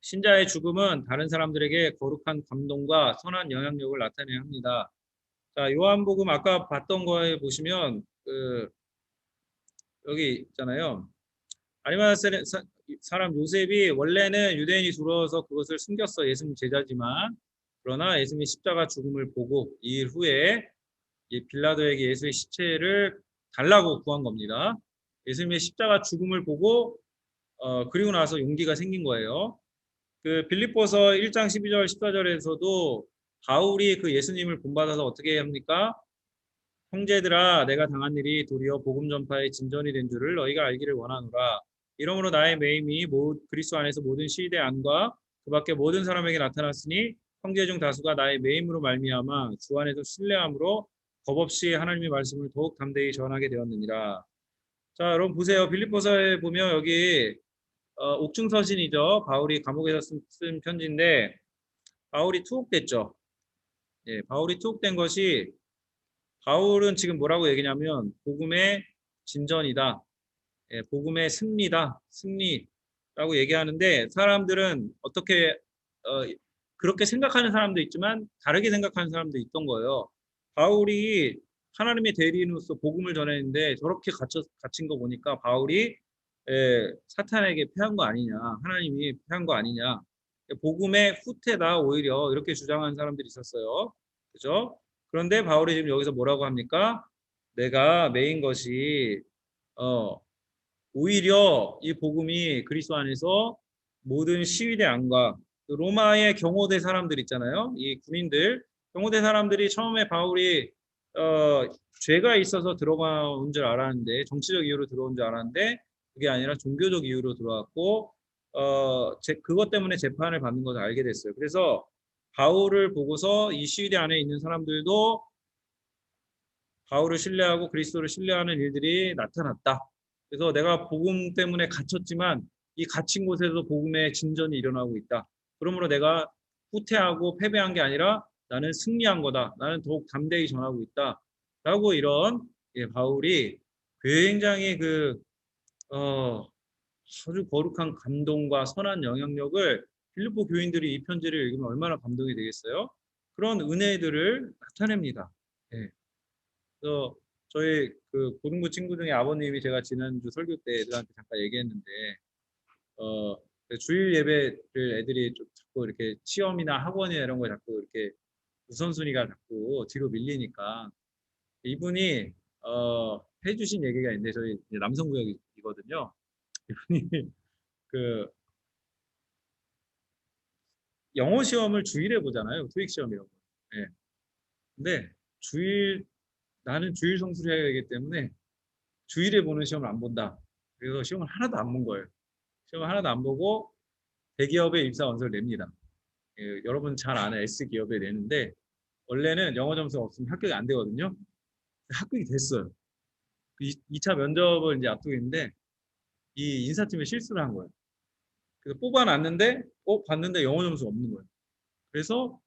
신자의 죽음은 다른 사람들에게 거룩한 감동과 선한 영향력을 나타내야 합니다. 자, 요한복음 아까 봤던 거에 보시면 여기 있잖아요. 아리마대 사람 요셉이 원래는 유대인이 들어와서 그것을 숨겼어. 예수님 제자지만 그러나 예수님의 십자가 죽음을 보고 2일 후에 빌라도에게 예수의 시체를 달라고 구한 겁니다. 예수님의 십자가 죽음을 보고 그리고 나서 용기가 생긴 거예요. 그 빌립보서 1장 12절 14절에서도 바울이 그 예수님을 본받아서 어떻게 합니까? 형제들아 내가 당한 일이 도리어 복음 전파의 진전이 된 줄을 너희가 알기를 원하노라. 이러므로 나의 매임이 그리스도 안에서 모든 시대 안과 그 밖에 모든 사람에게 나타났으니 형제 중 다수가 나의 매임으로 말미암아 주 안에서 신뢰함으로 겁없이 하나님의 말씀을 더욱 담대히 전하게 되었느니라. 자, 여러분 보세요. 빌립보서에 보면 여기 옥중서신이죠. 바울이 감옥에서 쓴 편지인데 바울이 투옥됐죠. 예, 바울이 투옥된 것이 바울은 지금 뭐라고 얘기냐면 복음의 진전이다. 예, 복음의 승리다. 승리라고 얘기하는데 사람들은 어떻게 그렇게 생각하는 사람도 있지만 다르게 생각하는 사람도 있던 거예요. 바울이 하나님의 대리인으로서 복음을 전했는데 저렇게 갇힌 거 보니까 바울이 사탄에게 패한 거 아니냐, 하나님이 패한 거 아니냐, 복음의 후퇴다 오히려 이렇게 주장하는 사람들이 있었어요. 그죠? 그런데 바울이 지금 여기서 뭐라고 합니까? 내가 매인 것이 오히려 이 복음이 그리스도 안에서 모든 시위대 안과 로마의 경호대 사람들 있잖아요. 이 군인들 경호대 사람들이 처음에 바울이 죄가 있어서 들어온 줄 알았는데 정치적 이유로 들어온 줄 알았는데 그게 아니라 종교적 이유로 들어왔고 그것 때문에 재판을 받는 것을 알게 됐어요. 그래서 바울을 보고서 이 시위대 안에 있는 사람들도 바울을 신뢰하고 그리스도를 신뢰하는 일들이 나타났다. 그래서 내가 복음 때문에 갇혔지만 이 갇힌 곳에서 복음의 진전이 일어나고 있다. 그러므로 내가 후퇴하고 패배한 게 아니라 나는 승리한 거다. 나는 더욱 담대히 전하고 있다. 라고 이런 바울이 굉장히 아주 거룩한 감동과 선한 영향력을 빌립보 교인들이 이 편지를 읽으면 얼마나 감동이 되겠어요? 그런 은혜들을 나타냅니다. 예. 그래서 저희 그 고등부 친구 중에 아버님이 제가 지난주 설교 때 애들한테 잠깐 얘기했는데 주일 예배를 애들이 좀 자꾸 이렇게 시험이나 학원이나 이런 거 자꾸 이렇게 우선순위가 자꾸 뒤로 밀리니까 이분이 해주신 얘기가 있는데 저희 남성구역이거든요. 이분이 그 영어 시험을 주일에 보잖아요. 토익 시험 이런 거. 예. 근데 나는 주일 성수를 해야 되기 때문에 주일에 보는 시험을 안 본다. 그래서 시험을 하나도 안 본 거예요. 시험을 하나도 안 보고 대기업에 입사 원서를 냅니다. 예, 여러분 잘 아는 S기업에 내는데 원래는 영어 점수가 없으면 합격이 안 되거든요. 합격이 됐어요. 2차 면접을 이제 앞두고 있는데 이 인사팀에 실수를 한 거예요. 그래서 뽑아놨는데 봤는데 영어 점수가 없는 거예요. 그래서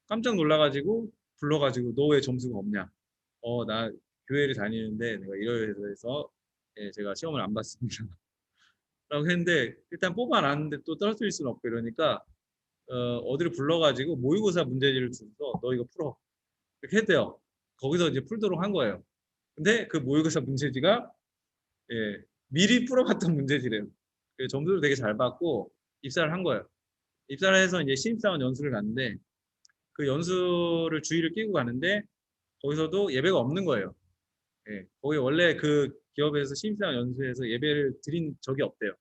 깜짝 놀라가지고 불러가지고 너 왜 점수가 없냐? 나 교회를 다니는데 내가 이러해서 제가 시험을 안 봤습니다. 라고 했는데 일단 뽑아놨는데 또 떨어뜨릴 수는 없고 이러니까 어디를 불러가지고 모의고사 문제지를 주면서 너 이거 풀어. 이렇게 했대요. 거기서 이제 풀도록 한 거예요. 근데 그 모의고사 문제지가 미리 풀어봤던 문제지래요. 점수를 되게 잘 받고 입사를 한 거예요. 입사를 해서 이제 신입사원 연수를 갔는데 그 연수를 주의를 끼고 가는데 거기서도 예배가 없는 거예요. 거기 원래 그 기업에서 신입사원 연수에서 예배를 드린 적이 없대요.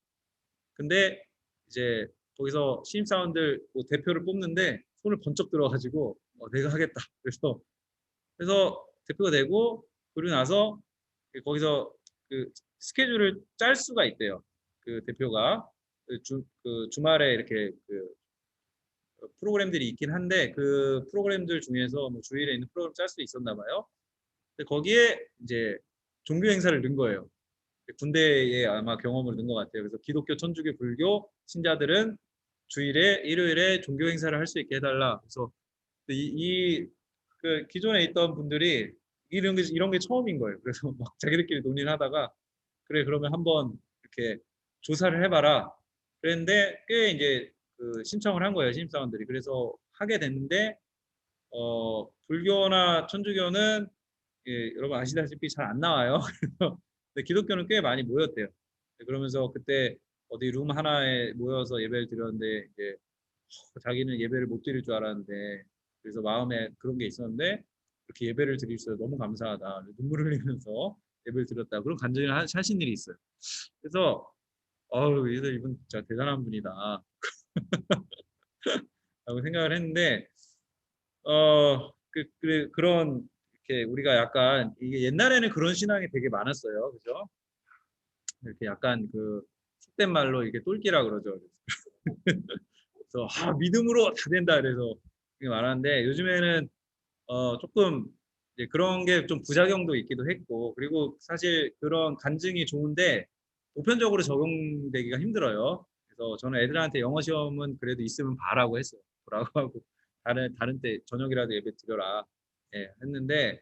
근데 이제 거기서 신입사원들 뭐 대표를 뽑는데 손을 번쩍 들어가지고 내가 하겠다. 그래서 대표가 되고 그리고 나서 거기서 그 스케줄을 짤 수가 있대요. 그 대표가 주말에 이렇게 프로그램들이 있긴 한데 그 프로그램들 중에서 뭐 주일에 있는 프로그램 짤 수 있었나 봐요. 근데 거기에 이제 종교 행사를 넣은 거예요. 군대에 아마 경험을 넣은 것 같아요. 그래서 기독교, 천주교, 불교 신자들은 주일에 일요일에 종교 행사를 할 수 있게 해달라. 그래서 그 기존에 있던 분들이 이런 게 처음인 거예요. 그래서 막 자기들끼리 논의를 하다가 그래 그러면 한번 이렇게 조사를 해봐라. 그랬는데 꽤 이제 신청을 한 거예요, 신입사원들이. 그래서 하게 됐는데 불교나 천주교는 여러분 아시다시피 잘 안 나와요. 근데 기독교는 꽤 많이 모였대요. 그러면서 그때 어디 룸 하나에 모여서 예배를 드렸는데 이제 자기는 예배를 못 드릴 줄 알았는데 그래서 마음에 그런 게 있었는데 이렇게 예배를 드릴 수 있어서 너무 감사하다. 눈물을 흘리면서 예배를 드렸다. 그런 간증을 하신 일이 있어요. 그래서 어우, 이분 진짜 대단한 분이다 라고 생각을 했는데 그런 이렇게 우리가 약간 이게 옛날에는 그런 신앙이 되게 많았어요. 그죠? 이렇게 약간 그 속된 말로 이게 똘끼라 그러죠. 그래서 믿음으로 다 된다 그래서 이게 많았는데 요즘에는 조금 이제 그런 게 좀 부작용도 있기도 했고 그리고 사실 그런 간증이 좋은데 보편적으로 적용되기가 힘들어요. 그래서 저는 애들한테 영어 시험은 그래도 있으면 봐라고 했어요. 보라고 하고 다른 때 저녁이라도 예배 드려라 했는데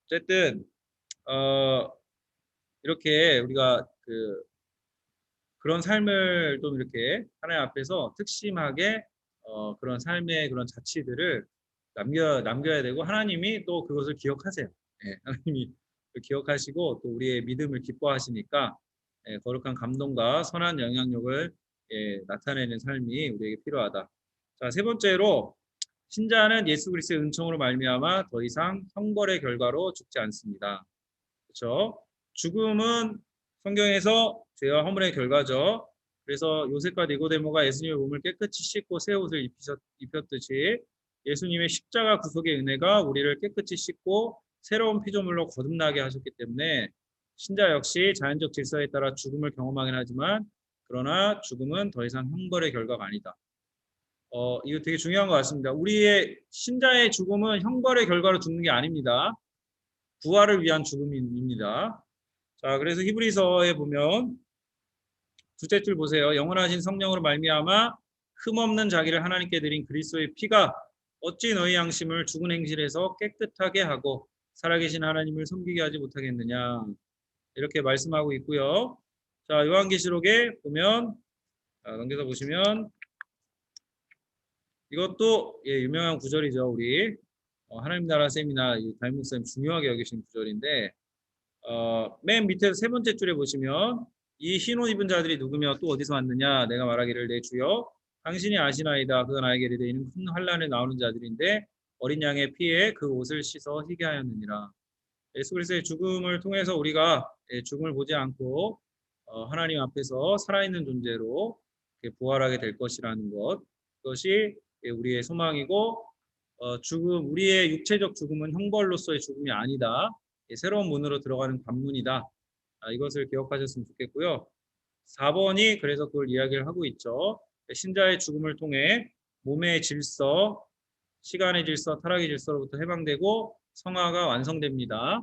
어쨌든 어, 이렇게 우리가 그런 삶을 좀 이렇게 하나님 앞에서 특심하게 그런 삶의 그런 자취들을 남겨야 되고 하나님이 또 그것을 기억하세요. 하나님이 기억하시고 또 우리의 믿음을 기뻐하시니까 거룩한 감동과 선한 영향력을 나타내는 삶이 우리에게 필요하다. 자, 세 번째로 신자는 예수 그리스도의 은총으로 말미암아 더 이상 형벌의 결과로 죽지 않습니다. 그렇죠? 죽음은 성경에서 죄와 허물의 결과죠. 그래서 요셉과 니고데모가 예수님의 몸을 깨끗이 씻고 새 옷을 입혔듯이 예수님의 십자가 구속의 은혜가 우리를 깨끗이 씻고 새로운 피조물로 거듭나게 하셨기 때문에 신자 역시 자연적 질서에 따라 죽음을 경험하긴 하지만 그러나 죽음은 더 이상 형벌의 결과가 아니다. 이거 되게 중요한 것 같습니다. 우리의 신자의 죽음은 형벌의 결과로 죽는 게 아닙니다. 부활을 위한 죽음입니다. 자, 그래서 히브리서에 보면 둘째 줄 보세요. 영원하신 성령으로 말미암아 흠없는 자기를 하나님께 드린 그리스도의 피가 어찌 너희 양심을 죽은 행실에서 깨끗하게 하고 살아계신 하나님을 섬기게 하지 못하겠느냐. 이렇게 말씀하고 있고요. 자, 요한계시록에 보면 넘겨서 보시면 이것도 유명한 구절이죠. 우리 하나님 나라 세미나 담임 목사님 중요하게 여기신 구절인데 맨 밑에 세 번째 줄에 보시면 이 흰 옷 입은 자들이 누구며 또 어디서 왔느냐 내가 말하기를 내 주여 당신이 아시나이다 그가 나에게 이르되 이는 큰 환난에 나오는 자들인데 어린 양의 피에 그 옷을 씻어 희게 하였느니라. 예수 그리스도의 죽음을 통해서 우리가 죽음을 보지 않고 하나님 앞에서 살아있는 존재로 부활하게 될 것이라는 것 그것이 우리의 소망이고 우리의 육체적 죽음은 형벌로서의 죽음이 아니다. 새로운 문으로 들어가는 관문이다. 이것을 기억하셨으면 좋겠고요. 4번이 그래서 그걸 이야기를 하고 있죠. 신자의 죽음을 통해 몸의 질서, 시간의 질서, 타락의 질서로부터 해방되고 성화가 완성됩니다.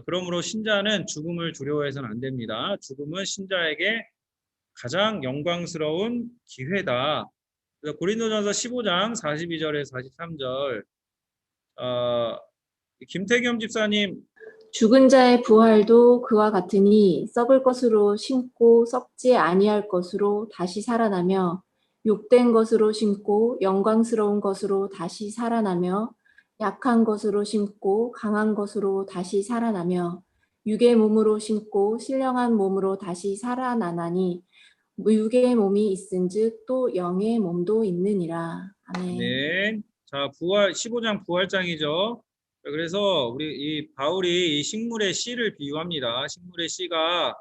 그러므로 신자는 죽음을 두려워해서는 안 됩니다. 죽음은 신자에게 가장 영광스러운 기회다. 고린도전서 15장 42절에서 43절 김태겸 집사님 죽은 자의 부활도 그와 같으니 썩을 것으로 심고 썩지 아니할 것으로 다시 살아나며 욕된 것으로 심고 영광스러운 것으로 다시 살아나며 약한 것으로 심고 강한 것으로 다시 살아나며 육의 몸으로 심고 신령한 몸으로 다시 살아나나니 육의 몸이 있은즉 또 영의 몸도 있느니라. 아멘. 네. 자, 부활 15장 부활장이죠. 그래서 우리 이 바울이 이 식물의 씨를 비유합니다. 식물의 씨가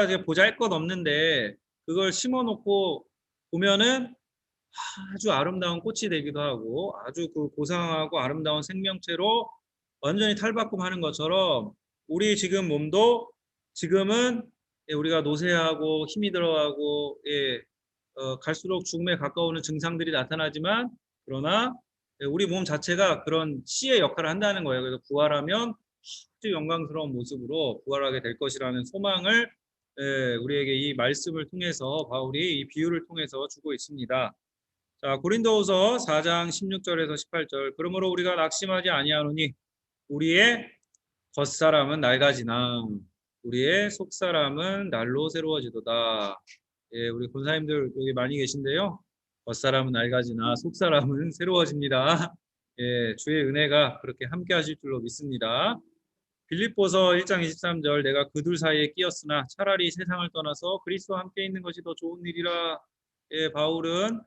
이제 보잘것없는데 그걸 심어놓고 보면은 아주 아름다운 꽃이 되기도 하고 아주 그 고상하고 아름다운 생명체로 완전히 탈바꿈하는 것처럼 우리 지금 몸도 지금은 우리가 노쇠하고 힘이 들어가고 갈수록 죽음에 가까우는 증상들이 나타나지만 그러나 우리 몸 자체가 그런 씨의 역할을 한다는 거예요. 그래서 부활하면 아주 영광스러운 모습으로 부활하게 될 것이라는 소망을 우리에게 이 말씀을 통해서 바울이 이 비유를 통해서 주고 있습니다. 자, 고린도후서 4장 16절에서 18절. 그러므로 우리가 낙심하지 아니하노니 우리의 겉사람은 낡아지나 우리의 속사람은 날로 새로워지도다. 우리 권사님들 여기 많이 계신데요. 겉사람은 낡아지나 속사람은 새로워집니다. 주의 은혜가 그렇게 함께 하실 줄로 믿습니다. 빌립보서 1장 23절 내가 그 둘 사이에 끼었으나 차라리 세상을 떠나서 그리스도와 함께 있는 것이 더 좋은 일이라. 바울은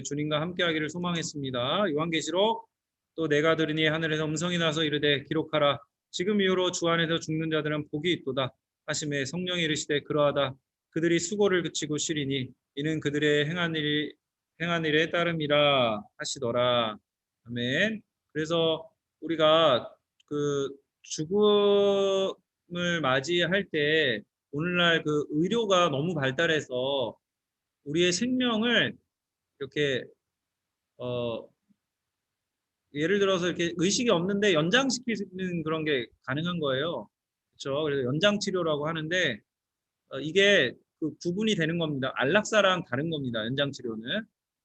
주님과 함께 하기를 소망했습니다. 요한계시록 또 내가 들으니 하늘에서 음성이 나서 이르되 기록하라 지금 이후로 주 안에서 죽는 자들은 복이 있도다 하심에 성령이 이르시되 그러하다 그들이 수고를 그치고 쉬리니 이는 그들의 행한 일에 따름이라 하시더라. 아멘. 그래서 우리가 그 죽음을 맞이할 때 오늘날 그 의료가 너무 발달해서 우리의 생명을 이렇게 예를 들어서 이렇게 의식이 없는데 연장시키는 그런 게 가능한 거예요. 그렇죠? 그래서 연장 치료라고 하는데 이게 그 구분이 되는 겁니다. 안락사랑 다른 겁니다. 연장 치료는.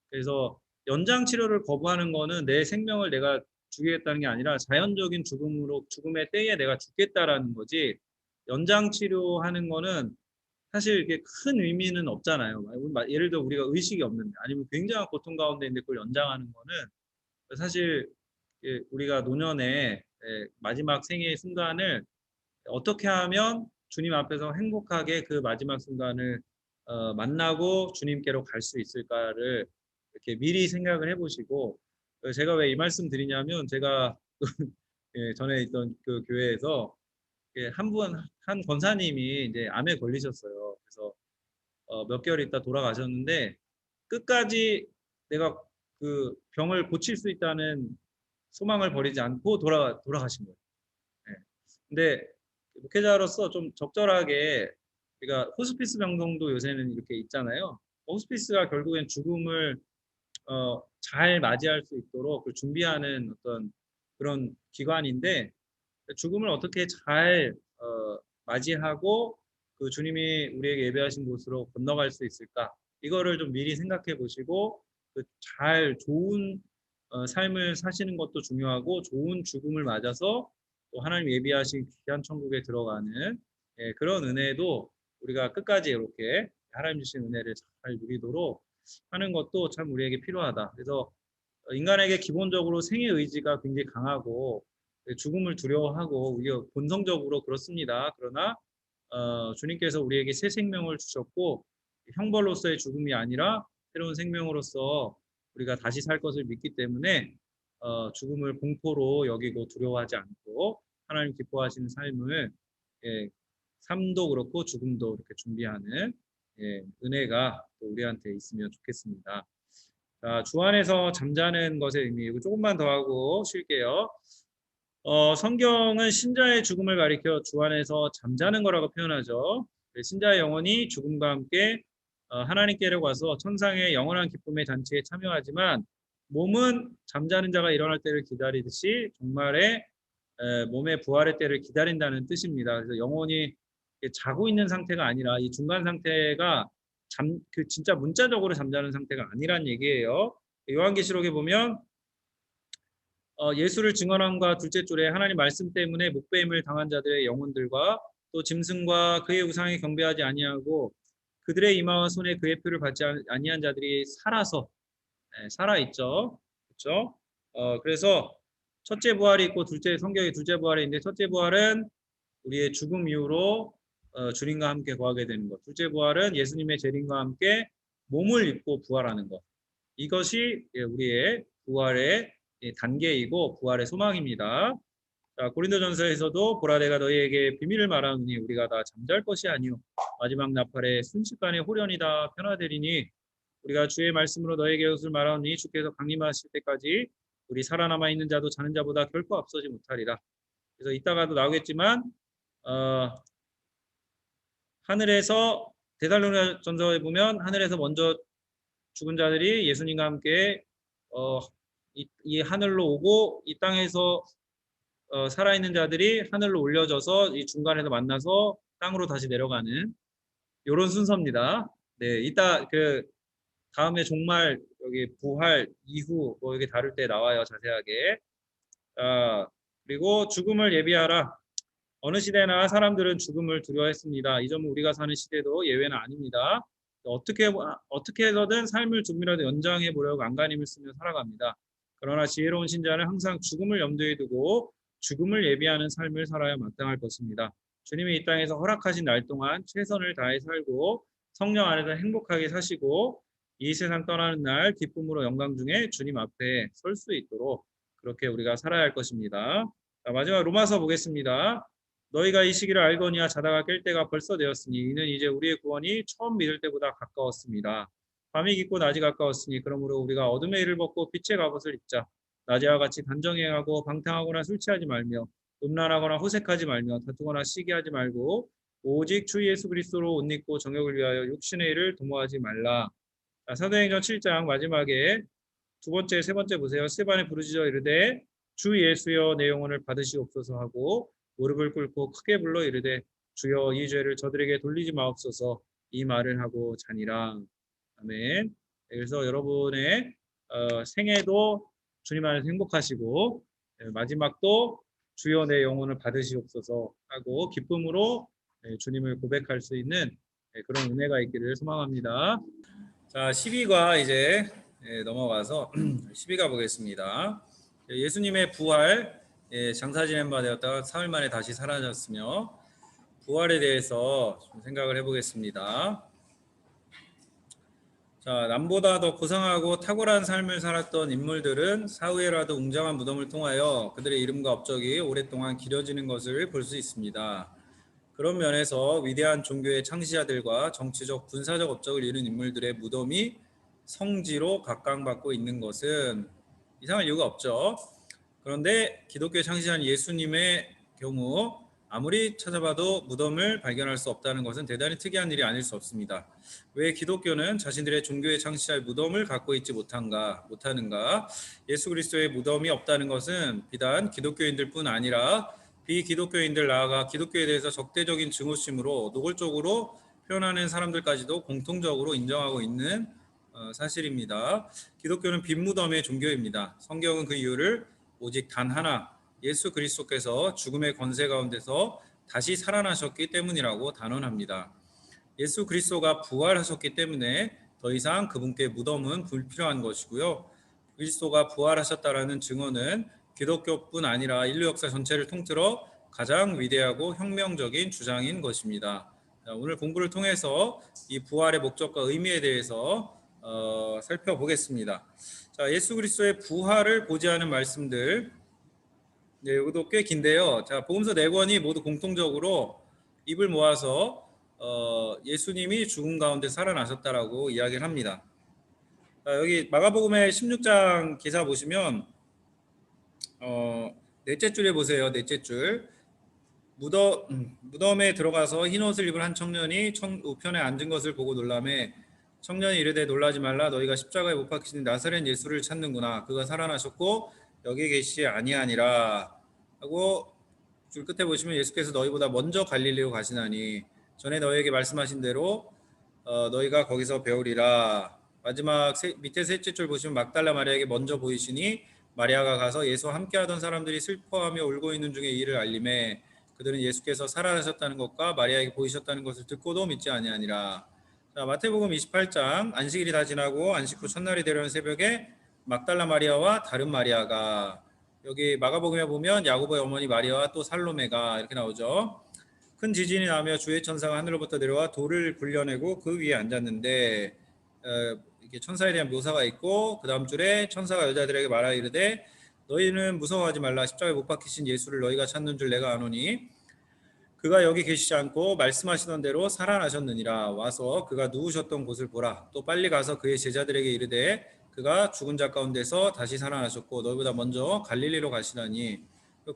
그래서 연장 치료를 거부하는 거는 내 생명을 내가 죽이겠다는 게 아니라 자연적인 죽음의 때에 내가 죽겠다라는 거지. 연장 치료하는 거는 사실 이게 큰 의미는 없잖아요. 예를 들어 우리가 의식이 없는데 아니면 굉장한 고통 가운데 있는데 그걸 연장하는 거는 사실 우리가 노년의 마지막 생애의 순간을 어떻게 하면 주님 앞에서 행복하게 그 마지막 순간을 만나고 주님께로 갈 수 있을까를 이렇게 미리 생각을 해보시고 제가 왜 이 말씀 드리냐면 제가 전에 있던 그 교회에서 한 권사님이 이제 암에 걸리셨어요. 그래서 몇 개월 있다 돌아가셨는데 끝까지 내가 그 병을 고칠 수 있다는 소망을 버리지 않고 돌아가신 거예요. 네. 근데 목회자로서 좀 적절하게 우리가 호스피스 병동도 요새는 이렇게 있잖아요. 호스피스가 결국엔 죽음을 잘 맞이할 수 있도록 준비하는 어떤 그런 기관인데 죽음을 어떻게 잘 맞이하고 그 주님이 우리에게 예배하신 곳으로 건너갈 수 있을까? 이거를 좀 미리 생각해 보시고 잘 좋은 삶을 사시는 것도 중요하고 좋은 죽음을 맞아서 또 하나님 예비하신 귀한 천국에 들어가는 그런 은혜도 우리가 끝까지 이렇게 하나님 주신 은혜를 잘 누리도록 하는 것도 참 우리에게 필요하다. 그래서 인간에게 기본적으로 생의 의지가 굉장히 강하고 죽음을 두려워하고 우리가 본성적으로 그렇습니다. 그러나 주님께서 우리에게 새 생명을 주셨고 형벌로서의 죽음이 아니라 새로운 생명으로서 우리가 다시 살 것을 믿기 때문에 죽음을 공포로 여기고 두려워하지 않고 하나님 기뻐하시는 삶을 삶도 그렇고 죽음도 이렇게 준비하는 은혜가 또 우리한테 있으면 좋겠습니다. 자, 주 안에서 잠자는 것의 의미 이거 조금만 더 하고 쉴게요. 성경은 신자의 죽음을 가리켜 주 안에서 잠자는 거라고 표현하죠. 신자의 영혼이 죽음과 함께 하나님께로 가서 천상의 영원한 기쁨의 잔치에 참여하지만 몸은 잠자는 자가 일어날 때를 기다리듯이 종말의 몸의 부활의 때를 기다린다는 뜻입니다. 그래서 영혼이 자고 있는 상태가 아니라 이 중간 상태가 진짜 문자적으로 잠자는 상태가 아니란 얘기예요. 요한계시록에 보면 예수를 증언함과 둘째 줄에 하나님 말씀 때문에 목배임을 당한 자들의 영혼들과 또 짐승과 그의 우상에 경배하지 아니하고 그들의 이마와 손에 그의 표를 받지 아니한 자들이 살아 있죠. 그렇죠? 그래서 첫째 부활이 있고 성경의 둘째 부활이 있는데 첫째 부활은 우리의 죽음 이후로 주님과 함께 거하게 되는 것. 둘째 부활은 예수님의 재림과 함께 몸을 입고 부활하는 것. 이것이 우리의 부활의 단계이고 부활의 소망입니다. 자, 고린도전서에서도 보라 내가 너희에게 비밀을 말하노니 우리가 다 잠잘 것이 아니요 마지막 나팔에 순식간에 호련이다 변화되리니 우리가 주의 말씀으로 너희에게 이것을 말하노니 주께서 강림하실 때까지 우리 살아남아 있는 자도 자는 자보다 결코 앞서지 못하리라. 그래서 이따가도 나오겠지만 하늘에서 데살로니가전서에 보면 하늘에서 먼저 죽은 자들이 예수님과 함께 이 하늘로 오고 이 땅에서 살아있는 자들이 하늘로 올려져서 이 중간에서 만나서 땅으로 다시 내려가는 이런 순서입니다. 네, 이따 그 다음에 종말 여기 부활 이후 뭐 여기 다룰 때 나와요 자세하게. 그리고 죽음을 예비하라. 어느 시대나 사람들은 죽음을 두려워했습니다. 이 점은 우리가 사는 시대도 예외는 아닙니다. 어떻게 해서든 삶을 조금이라도 연장해 보려고 안간힘을 쓰며 살아갑니다. 그러나 지혜로운 신자는 항상 죽음을 염두에 두고 죽음을 예비하는 삶을 살아야 마땅할 것입니다. 주님이 이 땅에서 허락하신 날 동안 최선을 다해 살고 성령 안에서 행복하게 사시고 이 세상 떠나는 날 기쁨으로 영광 중에 주님 앞에 설 수 있도록 그렇게 우리가 살아야 할 것입니다. 자, 마지막 로마서 보겠습니다. 너희가 이 시기를 알거니와 자다가 깰 때가 벌써 되었으니 이는 이제 우리의 구원이 처음 믿을 때보다 가까웠습니다. 밤이 깊고 낮이 가까웠으니 그러므로 우리가 어둠의 일을 벗고 빛의 갑옷을 입자. 낮에와 같이 단정행하고 방탕하거나 술 취하지 말며 음란하거나 호색하지 말며 다투거나 시기하지 말고 오직 주 예수 그리스도로 옷 입고 정욕을 위하여 육신의 일을 도모하지 말라. 자, 사도행전 7장 마지막에 두 번째, 세 번째 보세요. 스테반이 부르짖어 이르되 주 예수여 내 영혼을 받으시옵소서 하고 무릎을 꿇고 크게 불러 이르되 주여 이 죄를 저들에게 돌리지 마옵소서 이 말을 하고 자니라. 아멘. 그래서 여러분의 생애도 주님 안에서 행복하시고 마지막도 주여 내 영혼을 받으시옵소서 하고 기쁨으로 주님을 고백할 수 있는 그런 은혜가 있기를 소망합니다. 자, 12과 이제 넘어가서 12가 보겠습니다. 예수님의 부활, 장사 지낸 바 되었다가 사흘 만에 다시 사라졌으며 부활에 대해서 좀 생각을 해보겠습니다. 자, 남보다 더 고상하고 탁월한 삶을 살았던 인물들은 사후에라도 웅장한 무덤을 통하여 그들의 이름과 업적이 오랫동안 기려지는 것을 볼 수 있습니다. 그런 면에서 위대한 종교의 창시자들과 정치적, 군사적 업적을 이룬 인물들의 무덤이 성지로 각광받고 있는 것은 이상할 이유가 없죠. 그런데 기독교의 창시자인 예수님의 경우 아무리 찾아봐도 무덤을 발견할 수 없다는 것은 대단히 특이한 일이 아닐 수 없습니다. 왜 기독교는 자신들의 종교의 창시자의 무덤을 갖고 있지 못하는가? 예수 그리스도의 무덤이 없다는 것은 비단 기독교인들뿐 아니라 비기독교인들 나아가 기독교에 대해서 적대적인 증오심으로 노골적으로 표현하는 사람들까지도 공통적으로 인정하고 있는 사실입니다. 기독교는 빈 무덤의 종교입니다. 성경은 그 이유를 오직 단 하나 예수 그리스도께서 죽음의 권세 가운데서 다시 살아나셨기 때문이라고 단언합니다. 예수 그리스도가 부활하셨기 때문에 더 이상 그분께 무덤은 불필요한 것이고요. 그리스도가 부활하셨다라는 증언은 기독교뿐 아니라 인류 역사 전체를 통틀어 가장 위대하고 혁명적인 주장인 것입니다. 오늘 공부를 통해서 이 부활의 목적과 의미에 대해서 살펴보겠습니다. 자, 예수 그리스도의 부활을 고지하는 말씀들, 이것도 꽤 긴데요. 자, 복음서 4권이 모두 공통적으로 입을 모아서 예수님이 죽음 가운데 살아나셨다라고 이야기를 합니다. 자, 여기 마가복음의 16장 기사 보시면 넷째 줄에 보세요. 넷째 줄. 무덤에 들어가서 흰 옷을 입은 한 청년이 우편에 앉은 것을 보고 놀라매 청년이 이르되 놀라지 말라 너희가 십자가에 못 박히신 나사렛 예수를 찾는구나. 그가 살아나셨고 여기 계시지 아니하니라 하고 줄 끝에 보시면 예수께서 너희보다 먼저 갈릴리로 가시나니 전에 너희에게 말씀하신 대로 너희가 거기서 배우리라. 마지막 밑에 셋째 줄 보시면 막달라 마리아에게 먼저 보이시니 마리아가 가서 예수와 함께하던 사람들이 슬퍼하며 울고 있는 중에 이 일을 알림해 그들은 예수께서 살아나셨다는 것과 마리아에게 보이셨다는 것을 듣고도 믿지 아니하니라. 자, 마태복음 28장 안식일이 다 지나고 안식 후 첫날이 되려는 새벽에 막달라 마리아와 다른 마리아가, 여기 마가복음에 보면 야고보의 어머니 마리아와 또 살로메가 이렇게 나오죠. 큰 지진이 나며 주의 천사가 하늘로부터 내려와 돌을 굴려내고 그 위에 앉았는데 이렇게 천사에 대한 묘사가 있고 그 다음 줄에 천사가 여자들에게 말하여 이르되 너희는 무서워하지 말라. 십자가에 못 박히신 예수를 너희가 찾는 줄 내가 아노니 그가 여기 계시지 않고 말씀하시던 대로 살아나셨느니라. 와서 그가 누우셨던 곳을 보라. 또 빨리 가서 그의 제자들에게 이르되 그가 죽은 자 가운데서 다시 살아나셨고 너희보다 먼저 갈릴리로 가시다니.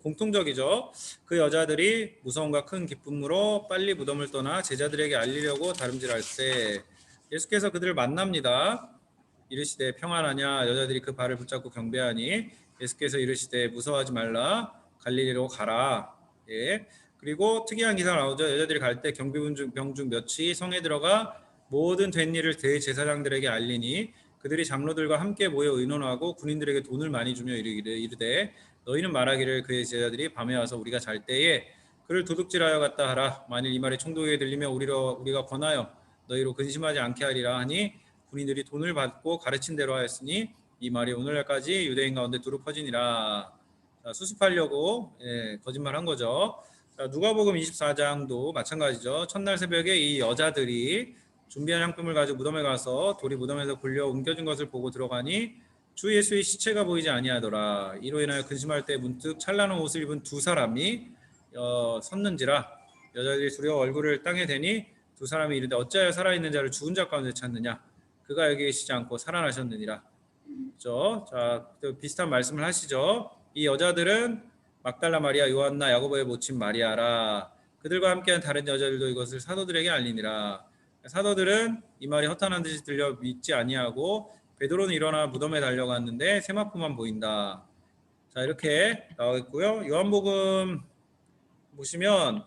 공통적이죠. 그 여자들이 무서움과 큰 기쁨으로 빨리 무덤을 떠나 제자들에게 알리려고 다름질할 때 예수께서 그들을 만납니다. 이르시되 평안하냐. 여자들이 그 발을 붙잡고 경배하니 예수께서 이르시되 무서워하지 말라. 갈릴리로 가라. 예. 그리고 특이한 기사가 나오죠. 여자들이 갈 때 경비병 중 몇이 성에 들어가 모든 된 일을 대제사장들에게 알리니 그들이 장로들과 함께 모여 의논하고 군인들에게 돈을 많이 주며 이르되 너희는 말하기를 그의 제자들이 밤에 와서 우리가 잘 때에 그를 도둑질하여 갔다 하라. 만일 이 말이 총독에게 들리면 우리가 권하여 너희로 근심하지 않게 하리라 하니 군인들이 돈을 받고 가르친 대로 하였으니 이 말이 오늘날까지 유대인 가운데 두루 퍼지니라. 자, 수습하려고 거짓말한 거죠. 자, 누가복음 24장도 마찬가지죠. 첫날 새벽에 이 여자들이 준비한 향품을 가지고 무덤에 가서 돌이 무덤에서 굴려 옮겨진 것을 보고 들어가니 주 예수의 시체가 보이지 아니하더라. 이로 인하여 근심할 때 문득 찬란한 옷을 입은 두 사람이 섰는지라 여자들이 두려워 얼굴을 땅에 대니 두 사람이 이르되 어찌하여 살아있는 자를 죽은 자 가운데 찾느냐 그가 여기 계시지 않고 살아나셨느니라. 그렇죠? 자, 또 비슷한 말씀을 하시죠. 이 여자들은 막달라 마리아, 요한나, 야고보의 모친 마리아라. 그들과 함께한 다른 여자들도 이것을 사도들에게 알리니라. 사도들은 이 말이 허탄한 듯이 들려 믿지 아니하고 베드로는 일어나 무덤에 달려갔는데 세마포만 보인다. 자, 이렇게 나와 있고요. 요한복음 보시면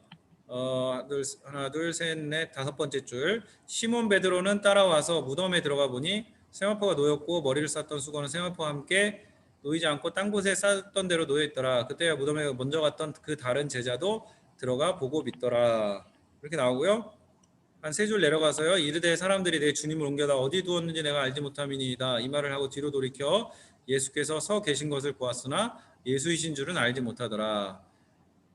하나, 둘, 셋, 넷, 다섯 번째 줄. 시몬 베드로는 따라와서 무덤에 들어가 보니 세마포가 놓였고 머리를 쌌던 수건은 세마포와 함께 놓이지 않고 땅 곳에 쌌던 대로 놓여 있더라. 그때야 무덤에 먼저 갔던 그 다른 제자도 들어가 보고 믿더라. 이렇게 나오고요. 한 세 줄 내려가서요. 이르되 사람들이 내 주님을 옮겨다 어디 두었는지 내가 알지 못함이니이다. 이 말을 하고 뒤로 돌이켜 예수께서 서 계신 것을 보았으나 예수이신 줄은 알지 못하더라.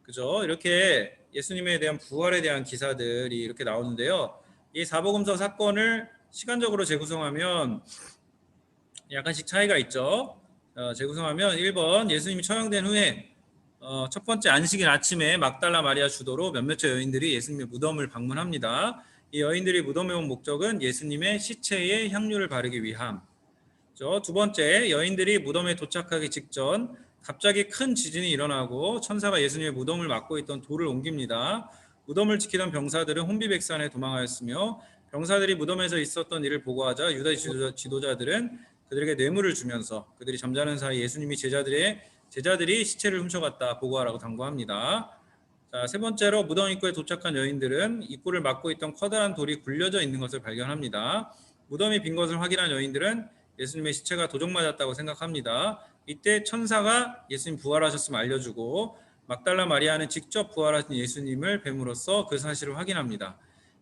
그죠? 이렇게 예수님에 대한 부활에 대한 기사들이 이렇게 나오는데요. 이 사복음서 사건을 시간적으로 재구성하면 약간씩 차이가 있죠. 재구성하면 1번 예수님이 처형된 후에 첫 번째 안식일 아침에 막달라 마리아 주도로 몇몇의 여인들이 예수님의 무덤을 방문합니다. 이 여인들이 무덤에 온 목적은 예수님의 시체에 향유를 바르기 위함. 두 번째, 여인들이 무덤에 도착하기 직전 갑자기 큰 지진이 일어나고 천사가 예수님의 무덤을 막고 있던 돌을 옮깁니다. 무덤을 지키던 병사들은 혼비백산에 도망하였으며 병사들이 무덤에서 있었던 일을 보고하자 유다 지도자들은 그들에게 뇌물을 주면서 그들이 잠자는 사이 예수님이 제자들이 시체를 훔쳐갔다 보고하라고 당부합니다. 자, 세 번째로 무덤 입구에 도착한 여인들은 입구를 막고 있던 커다란 돌이 굴려져 있는 것을 발견합니다. 무덤이 빈 것을 확인한 여인들은 예수님의 시체가 도적 맞았다고 생각합니다. 이때 천사가 예수님 부활하셨음을 알려주고 막달라 마리아는 직접 부활하신 예수님을 뱀으로써 그 사실을 확인합니다.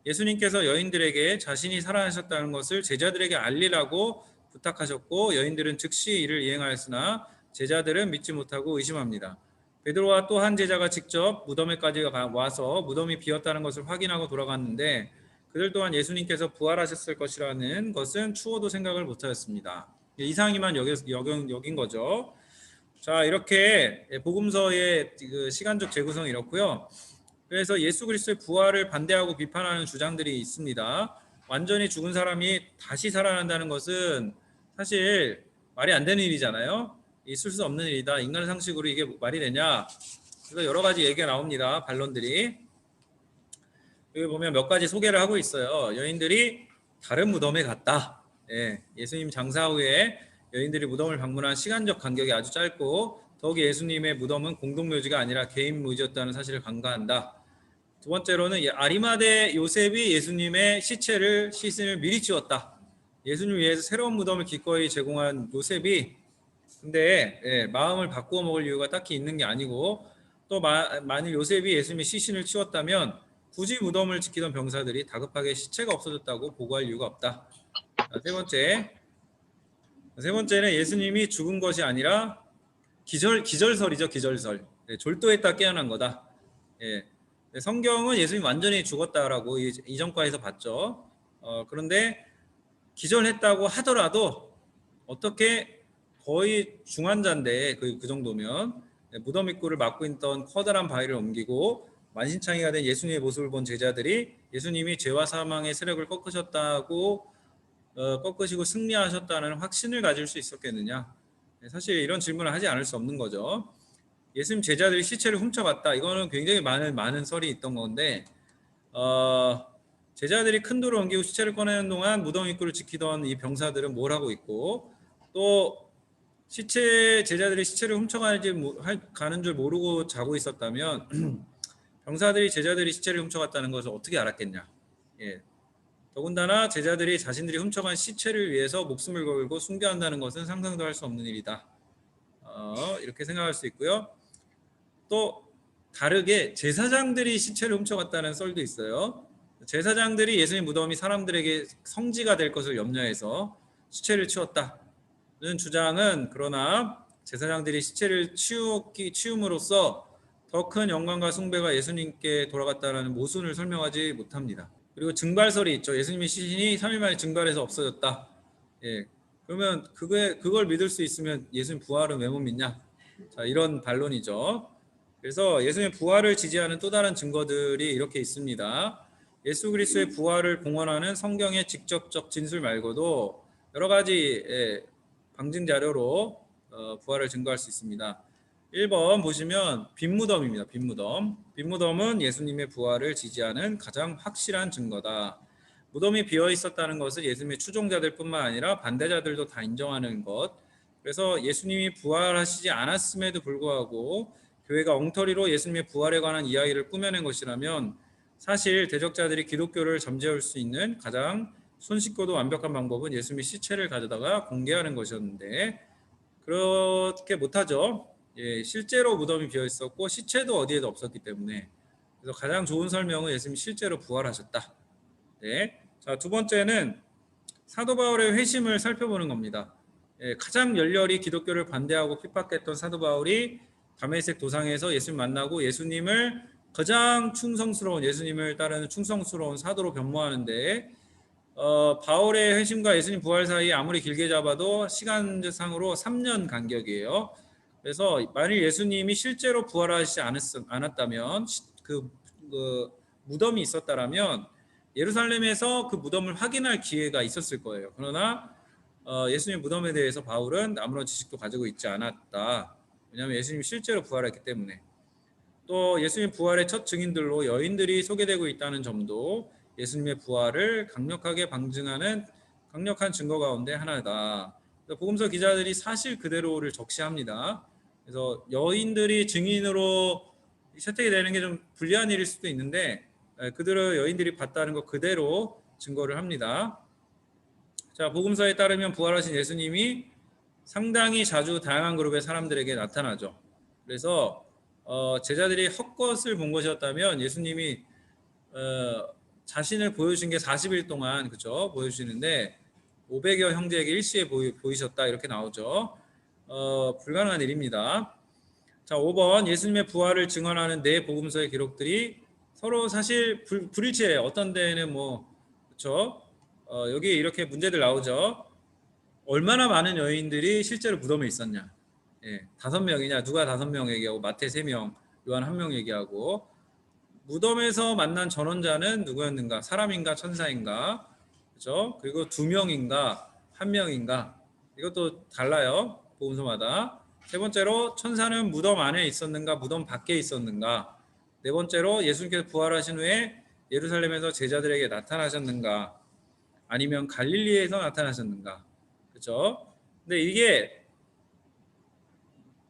예수님께서 여인들에게 자신이 살아나셨다는 것을 제자들에게 알리라고 부탁하셨고 여인들은 즉시 이를 이행하였으나 제자들은 믿지 못하고 의심합니다. 베드로와 또 한 제자가 직접 무덤에까지 와서 무덤이 비었다는 것을 확인하고 돌아갔는데 그들 또한 예수님께서 부활하셨을 것이라는 것은 추호도 생각을 못하였습니다. 이상이만 여긴 거죠. 자, 이렇게 복음서의 그 시간적 재구성이 이렇고요. 그래서 예수 그리스도의 부활을 반대하고 비판하는 주장들이 있습니다. 완전히 죽은 사람이 다시 살아난다는 것은 사실 말이 안 되는 일이잖아요. 있을 수 없는 일이다. 인간의 상식으로 이게 말이 되냐. 그래서 여러 가지 얘기가 나옵니다. 반론들이. 여기 보면 몇 가지 소개를 하고 있어요. 여인들이 다른 무덤에 갔다. 예수님 장사 후에 여인들이 무덤을 방문한 시간적 간격이 아주 짧고 더욱이 예수님의 무덤은 공동묘지가 아니라 개인 묘지였다는 사실을 간과한다. 두 번째로는 아리마대 요셉이 예수님의 시신을 미리 치웠다. 예수님을 위해서 새로운 무덤을 기꺼이 제공한 요셉이 근데 마음을 바꾸어 먹을 이유가 딱히 있는 게 아니고 또 만일 요셉이 예수님의 시신을 치웠다면 굳이 무덤을 지키던 병사들이 다급하게 시체가 없어졌다고 보고할 이유가 없다. 세 번째는 예수님이 죽은 것이 아니라 기절설이죠. 기절설. 졸도했다 깨어난 거다. 성경은 예수님이 완전히 죽었다라고 이전과에서 봤죠. 그런데 기절했다고 하더라도 어떻게 거의 중환자인데 그 정도면 무덤 입구를 막고 있던 커다란 바위를 옮기고 만신창이가 된 예수님의 모습을 본 제자들이 예수님이 죄와 사망의 세력을 꺾으시고 승리하셨다는 확신을 가질 수 있었겠느냐. 사실 이런 질문을 하지 않을 수 없는 거죠. 예수님 제자들이 시체를 훔쳐갔다. 이거는 굉장히 많은 설이 있던 건데 제자들이 큰 돌을 옮기고 시체를 꺼내는 동안 무덤 입구를 지키던 이 병사들은 뭘 하고 있고 또 제자들이 시체를 훔쳐가는 줄 모르고 자고 있었다면 병사들이 제자들이 시체를 훔쳐갔다는 것을 어떻게 알았겠냐. 더군다나 제자들이 자신들이 훔쳐간 시체를 위해서 목숨을 걸고 순교한다는 것은 상상도 할 수 없는 일이다. 이렇게 생각할 수 있고요. 또 다르게 제사장들이 시체를 훔쳐갔다는 썰도 있어요. 제사장들이 예수님 무덤이 사람들에게 성지가 될 것을 염려해서 시체를 치웠다는 주장은 그러나 제사장들이 시체를 치움으로써 더 큰 영광과 숭배가 예수님께 돌아갔다는 모순을 설명하지 못합니다. 그리고 증발설이 있죠. 예수님의 시신이 3일 만에 증발해서 없어졌다. 그러면 그걸 믿을 수 있으면 예수님 부활은 왜 못 믿냐? 자, 이런 반론이죠. 그래서 예수님의 부활을 지지하는 또 다른 증거들이 이렇게 있습니다. 예수 그리스도의 부활을 공언하는 성경의 직접적 진술 말고도 여러 가지 방증 자료로 부활을 증거할 수 있습니다. 1번 보시면 빈무덤입니다. 빈무덤. 빈무덤은 예수님의 부활을 지지하는 가장 확실한 증거다. 무덤이 비어 있었다는 것을 예수님의 추종자들 뿐만 아니라 반대자들도 다 인정하는 것. 그래서 예수님이 부활하시지 않았음에도 불구하고 교회가 엉터리로 예수님의 부활에 관한 이야기를 꾸며낸 것이라면 사실 대적자들이 기독교를 잠재울 수 있는 가장 손쉽고도 완벽한 방법은 예수님의 시체를 가져다가 공개하는 것이었는데 그렇게 못하죠. 실제로 무덤이 비어 있었고 시체도 어디에도 없었기 때문에 그래서 가장 좋은 설명은 예수님이 실제로 부활하셨다. 네. 자, 두 번째는 사도 바울의 회심을 살펴보는 겁니다. 가장 열렬히 기독교를 반대하고 핍박했던 사도 바울이 다메섹 도상에서 예수님 만나고 예수님을 가장 충성스러운 예수님을 따르는 충성스러운 사도로 변모하는데 바울의 회심과 예수님 부활 사이 아무리 길게 잡아도 시간상으로 3년 간격이에요. 그래서 만일 예수님이 실제로 부활하시지 않았다면 그 무덤이 있었다라면 예루살렘에서 그 무덤을 확인할 기회가 있었을 거예요. 그러나 예수님 무덤에 대해서 바울은 아무런 지식도 가지고 있지 않았다. 왜냐하면 예수님이 실제로 부활했기 때문에. 또 예수님 부활의 첫 증인들로 여인들이 소개되고 있다는 점도 예수님의 부활을 강력하게 방증하는 강력한 증거 가운데 하나다. 복음서 기자들이 사실 그대로를 적시합니다. 그래서 여인들이 증인으로 채택이 되는 게 좀 불리한 일일 수도 있는데 그들의 여인들이 봤다는 것 그대로 증거를 합니다. 자, 복음서에 따르면 부활하신 예수님이 상당히 자주 다양한 그룹의 사람들에게 나타나죠. 그래서 제자들이 헛것을 본 것이었다면 예수님이 자신을 보여주신 게 40일 동안 그죠? 보여주시는데 500여 형제에게 일시에 보이셨다 이렇게 나오죠. 불가능한 일입니다. 자, 5번 예수님의 부활을 증언하는 네 복음서의 기록들이 서로 사실 불일치해요. 어떤 데는 그렇죠? 여기 이렇게 문제들 나오죠. 얼마나 많은 여인들이 실제로 무덤에 있었냐? 5명이냐? 누가 5명 얘기하고 마태 3명, 요한 1명 얘기하고 무덤에서 만난 전원자는 누구였는가? 사람인가 천사인가? 그렇죠? 그리고 2명인가? 1명인가? 이것도 달라요. 복음서마다. 세 번째로 천사는 무덤 안에 있었는가? 무덤 밖에 있었는가? 네 번째로 예수님께서 부활하신 후에 예루살렘에서 제자들에게 나타나셨는가? 아니면 갈릴리에서 나타나셨는가? 그렇죠? 근데 이게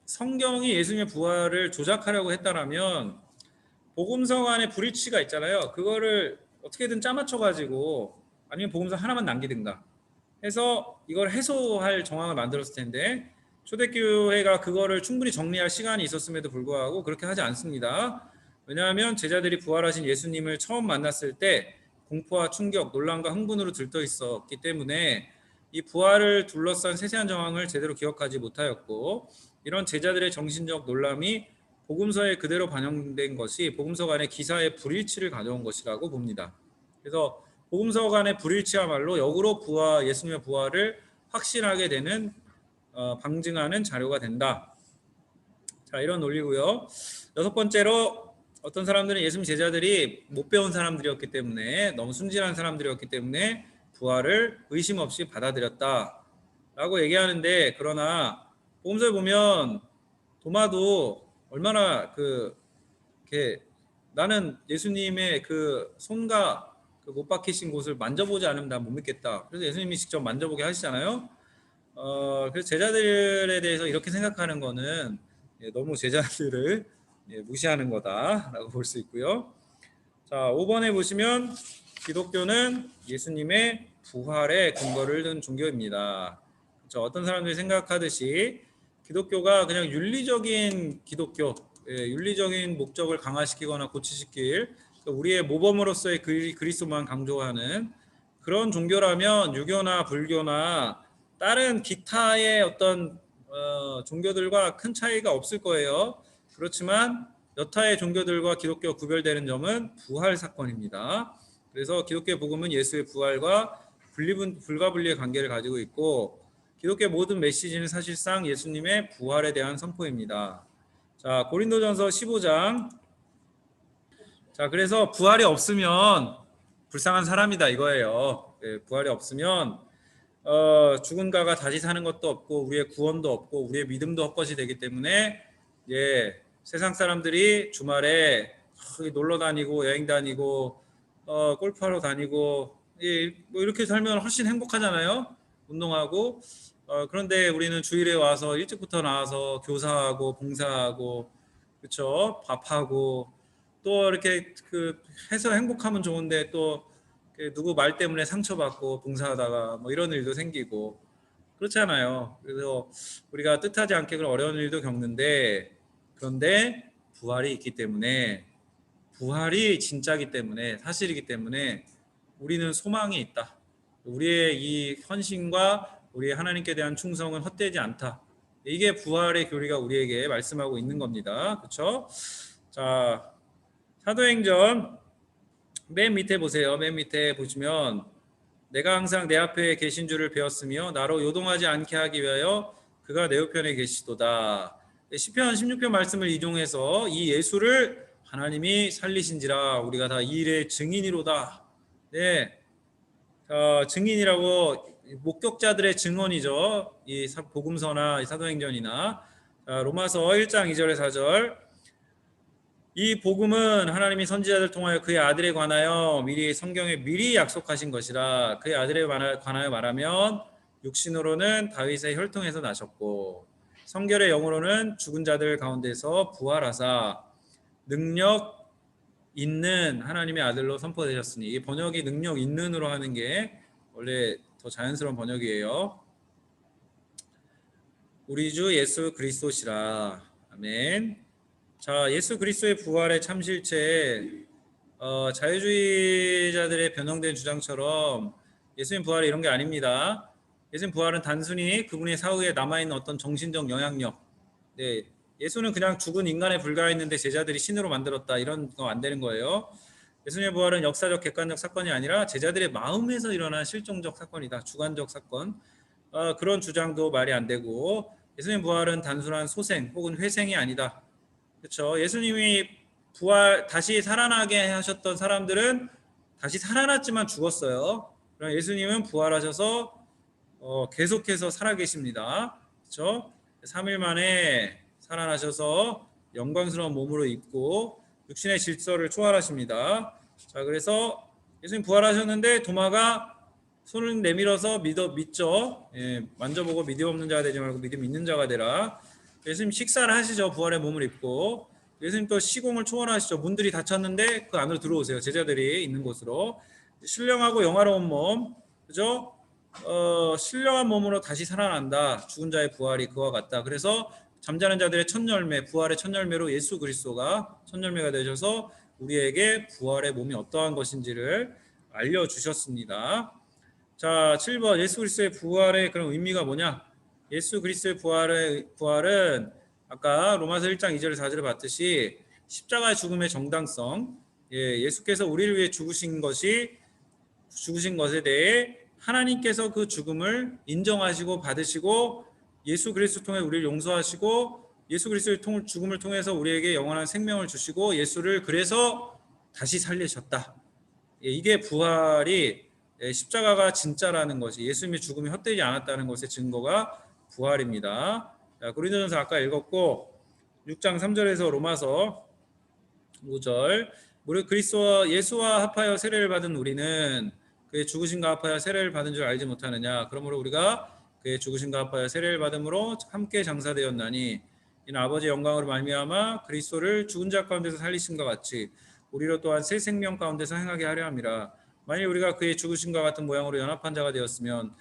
성경이 예수님의 부활을 조작하려고 했다라면 복음서 간에 불일치가 있잖아요. 그거를 어떻게든 짜맞춰 가지고 아니면 복음서 하나만 남기든가 해서 이걸 해소할 정황을 만들었을 텐데 초대교회가 그거를 충분히 정리할 시간이 있었음에도 불구하고 그렇게 하지 않습니다. 왜냐하면 제자들이 부활하신 예수님을 처음 만났을 때 공포와 충격, 논란과 흥분으로 들떠 있었기 때문에 이 부활을 둘러싼 세세한 정황을 제대로 기억하지 못하였고 이런 제자들의 정신적 놀람이 복음서에 그대로 반영된 것이 복음서 간의 기사의 불일치를 가져온 것이라고 봅니다. 그래서 복음서 간의 불일치야말로 역으로 예수님의 부활을 확신하게 되는 방증하는 자료가 된다. 자, 이런 논리고요. 6번째로 어떤 사람들은 예수님 제자들이 못 배운 사람들이었기 때문에 너무 순진한 사람들이었기 때문에 부활을 의심 없이 받아들였다라고 얘기하는데 그러나 복음서에 보면 도마도 얼마나 나는 예수님의 그 손과 그 못 박히신 곳을 만져보지 않으면 난 못 믿겠다. 그래서 예수님이 직접 만져보게 하시잖아요. 그래서 제자들에 대해서 이렇게 생각하는 거는 너무 제자들을 무시하는 거다라고 볼 수 있고요. 자, 5번에 보시면 기독교는 예수님의 부활에 근거를 둔 종교입니다. 그렇죠? 어떤 사람들이 생각하듯이 기독교가 그냥 윤리적인 기독교, 윤리적인 목적을 강화시키거나 고치시킬 우리의 모범으로서의 그리스도만 강조하는 그런 종교라면 유교나 불교나 다른 기타의 어떤 종교들과 큰 차이가 없을 거예요. 그렇지만 여타의 종교들과 기독교가 구별되는 점은 부활 사건입니다. 그래서 기독교의 복음은 예수의 부활과 불가분리의 관계를 가지고 있고 기독교의 모든 메시지는 사실상 예수님의 부활에 대한 선포입니다. 자, 고린도전서 15장. 자, 그래서 부활이 없으면 불쌍한 사람이다 이거예요. 예, 부활이 없으면 죽은 자가 다시 사는 것도 없고 우리의 구원도 없고 우리의 믿음도 헛것이 되기 때문에 예, 세상 사람들이 주말에 놀러 다니고 여행 다니고 골프하러 다니고 뭐 이렇게 살면 훨씬 행복하잖아요. 운동하고 그런데 우리는 주일에 와서 일찍부터 나와서 교사하고 봉사하고 그렇죠. 밥하고 또 이렇게 해서 행복하면 좋은데 또 누구 말 때문에 상처받고 봉사하다가 뭐 이런 일도 생기고 그렇잖아요. 그래서 우리가 뜻하지 않게 그런 어려운 일도 겪는데 그런데 부활이 있기 때문에 부활이 진짜기 때문에 사실이기 때문에 우리는 소망이 있다. 우리의 이 헌신과 우리 하나님께 대한 충성은 헛되지 않다. 이게 부활의 교리가 우리에게 말씀하고 있는 겁니다. 그렇죠? 자, 사도행전 맨 밑에 보세요. 맨 밑에 보시면 내가 항상 내 앞에 계신 줄을 배웠으며 나로 요동하지 않게 하기 위하여 그가 내 우편에 계시도다. 시편 16편 말씀을 이용해서 이 예수를 하나님이 살리신지라 우리가 다 이 일의 증인이로다. 네, 증인이라고 목격자들의 증언이죠. 이 복음서나 사도행전이나 로마서 1장 2절에 4절 이 복음은 하나님이 선지자들 통하여 그의 아들에 관하여 미리 성경에 미리 약속하신 것이라 그의 아들에 관하여 말하면 육신으로는 다윗의 혈통에서 나셨고 성결의 영으로는 죽은 자들 가운데서 부활하사 능력 있는 하나님의 아들로 선포되셨으니 이 번역이 능력 있는으로 하는 게 원래 더 자연스러운 번역이에요. 우리 주 예수 그리스도시라. 아멘. 자, 예수 그리스도의 부활의 참실체 자유주의자들의 변형된 주장처럼 예수님 부활이 이런 게 아닙니다. 예수님 부활은 단순히 그분의 사후에 남아있는 어떤 정신적 영향력. 네, 예수는 그냥 죽은 인간에 불과했는데 제자들이 신으로 만들었다 이런 거 안 되는 거예요. 예수님의 부활은 역사적 객관적 사건이 아니라 제자들의 마음에서 일어난 실종적 사건이다. 주관적 사건. 그런 주장도 말이 안 되고 예수님 부활은 단순한 소생 혹은 회생이 아니다. 그렇죠. 예수님이 부활 다시 살아나게 하셨던 사람들은 다시 살아났지만 죽었어요. 그럼 예수님은 부활하셔서 계속해서 살아계십니다. 그렇죠. 3일 만에 살아나셔서 영광스러운 몸으로 입고 육신의 질서를 초월하십니다. 자, 그래서 예수님 부활하셨는데 도마가 손을 내밀어서 믿죠. 예, 만져보고 믿음 없는 자가 되지 말고 믿음 있는 자가 되라. 예수님 식사를 하시죠. 부활의 몸을 입고. 예수님 또 시공을 초월하시죠. 문들이 닫혔는데 그 안으로 들어오세요. 제자들이 있는 곳으로. 신령하고 영화로운 몸, 그죠? 신령한 몸으로 다시 살아난다. 죽은 자의 부활이 그와 같다. 그래서 잠자는 자들의 첫 열매, 부활의 첫 열매로 예수 그리스도가 첫 열매가 되셔서 우리에게 부활의 몸이 어떠한 것인지를 알려주셨습니다. 자, 7번 예수 그리스도의 부활의 그런 의미가 뭐냐? 예수 그리스도의 부활은 아까 로마서 1장 2절 4절을 봤듯이 십자가의 죽음의 정당성, 예수께서 우리를 위해 죽으신 것에 대해 하나님께서 그 죽음을 인정하시고 받으시고 예수 그리스도 통해 우리를 용서하시고 예수 그리스도의 죽음을 통해서 우리에게 영원한 생명을 주시고 예수를 그래서 다시 살리셨다. 이게 부활이 십자가가 진짜라는 것이 예수님의 죽음이 헛되지 않았다는 것의 증거가 부활입니다. 고린도전서 아까 읽었고 6장 3절에서 로마서 5절 무릇 그리스도와 예수와 합하여 세례를 받은 우리는 그의 죽으심과 합하여 세례를 받은 줄 알지 못하느냐. 그러므로 우리가 그의 죽으심과 합하여 세례를 받음으로 함께 장사되었나니 이는 아버지의 영광으로 말미암아 그리스도를 죽은 자 가운데서 살리심과 같이 우리로 또한 새 생명 가운데서 행하게 하려 함이라. 만일 우리가 그의 죽으심과 같은 모양으로 연합한 자가 되었으면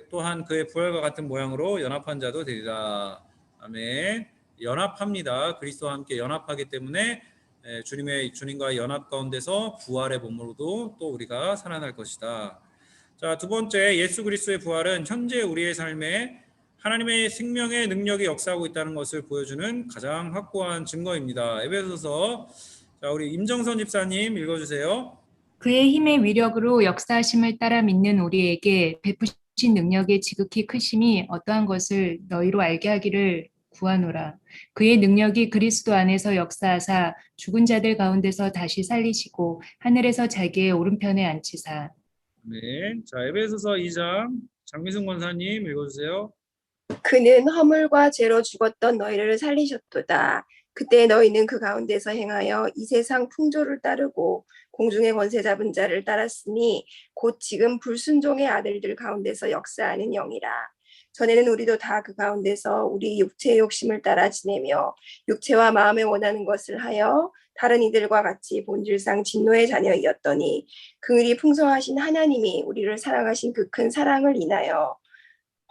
또한 그의 부활과 같은 모양으로 연합한 자도 되리라. 아멘. 연합합니다. 그리스도와 함께 연합하기 때문에 주님과의 연합 가운데서 부활의 몸으로도 또 우리가 살아날 것이다. 자, 두 번째 예수 그리스도의 부활은 현재 우리의 삶에 하나님의 생명의 능력이 역사하고 있다는 것을 보여주는 가장 확고한 증거입니다. 에베소서 자, 우리 임정선 집사님 읽어주세요. 그의 힘의 위력으로 역사하심을 따라 믿는 우리에게 베푸신 능력의 지극히 크심이 어떠한 것을 너희로 알게 하기를 구하노라. 그의 능력이 그리스도 안에서 역사하사 죽은 자들 가운데서 다시 살리시고 하늘에서 자기의 오른편에 앉히사. 아멘. 자, 에베소서 2장 장미승 권사님 읽어주세요. 그는 허물과 죄로 죽었던 너희를 살리셨도다. 그때 너희는 그 가운데서 행하여 이 세상 풍조를 따르고 공중의 권세 잡은 자를 따랐으니 곧 지금 불순종의 아들들 가운데서 역사하는 영이라. 전에는 우리도 다 그 가운데서 우리 육체의 욕심을 따라 지내며 육체와 마음에 원하는 것을 하여 다른 이들과 같이 본질상 진노의 자녀이었더니 긍휼이 풍성하신 하나님이 우리를 사랑하신 그 큰 사랑을 인하여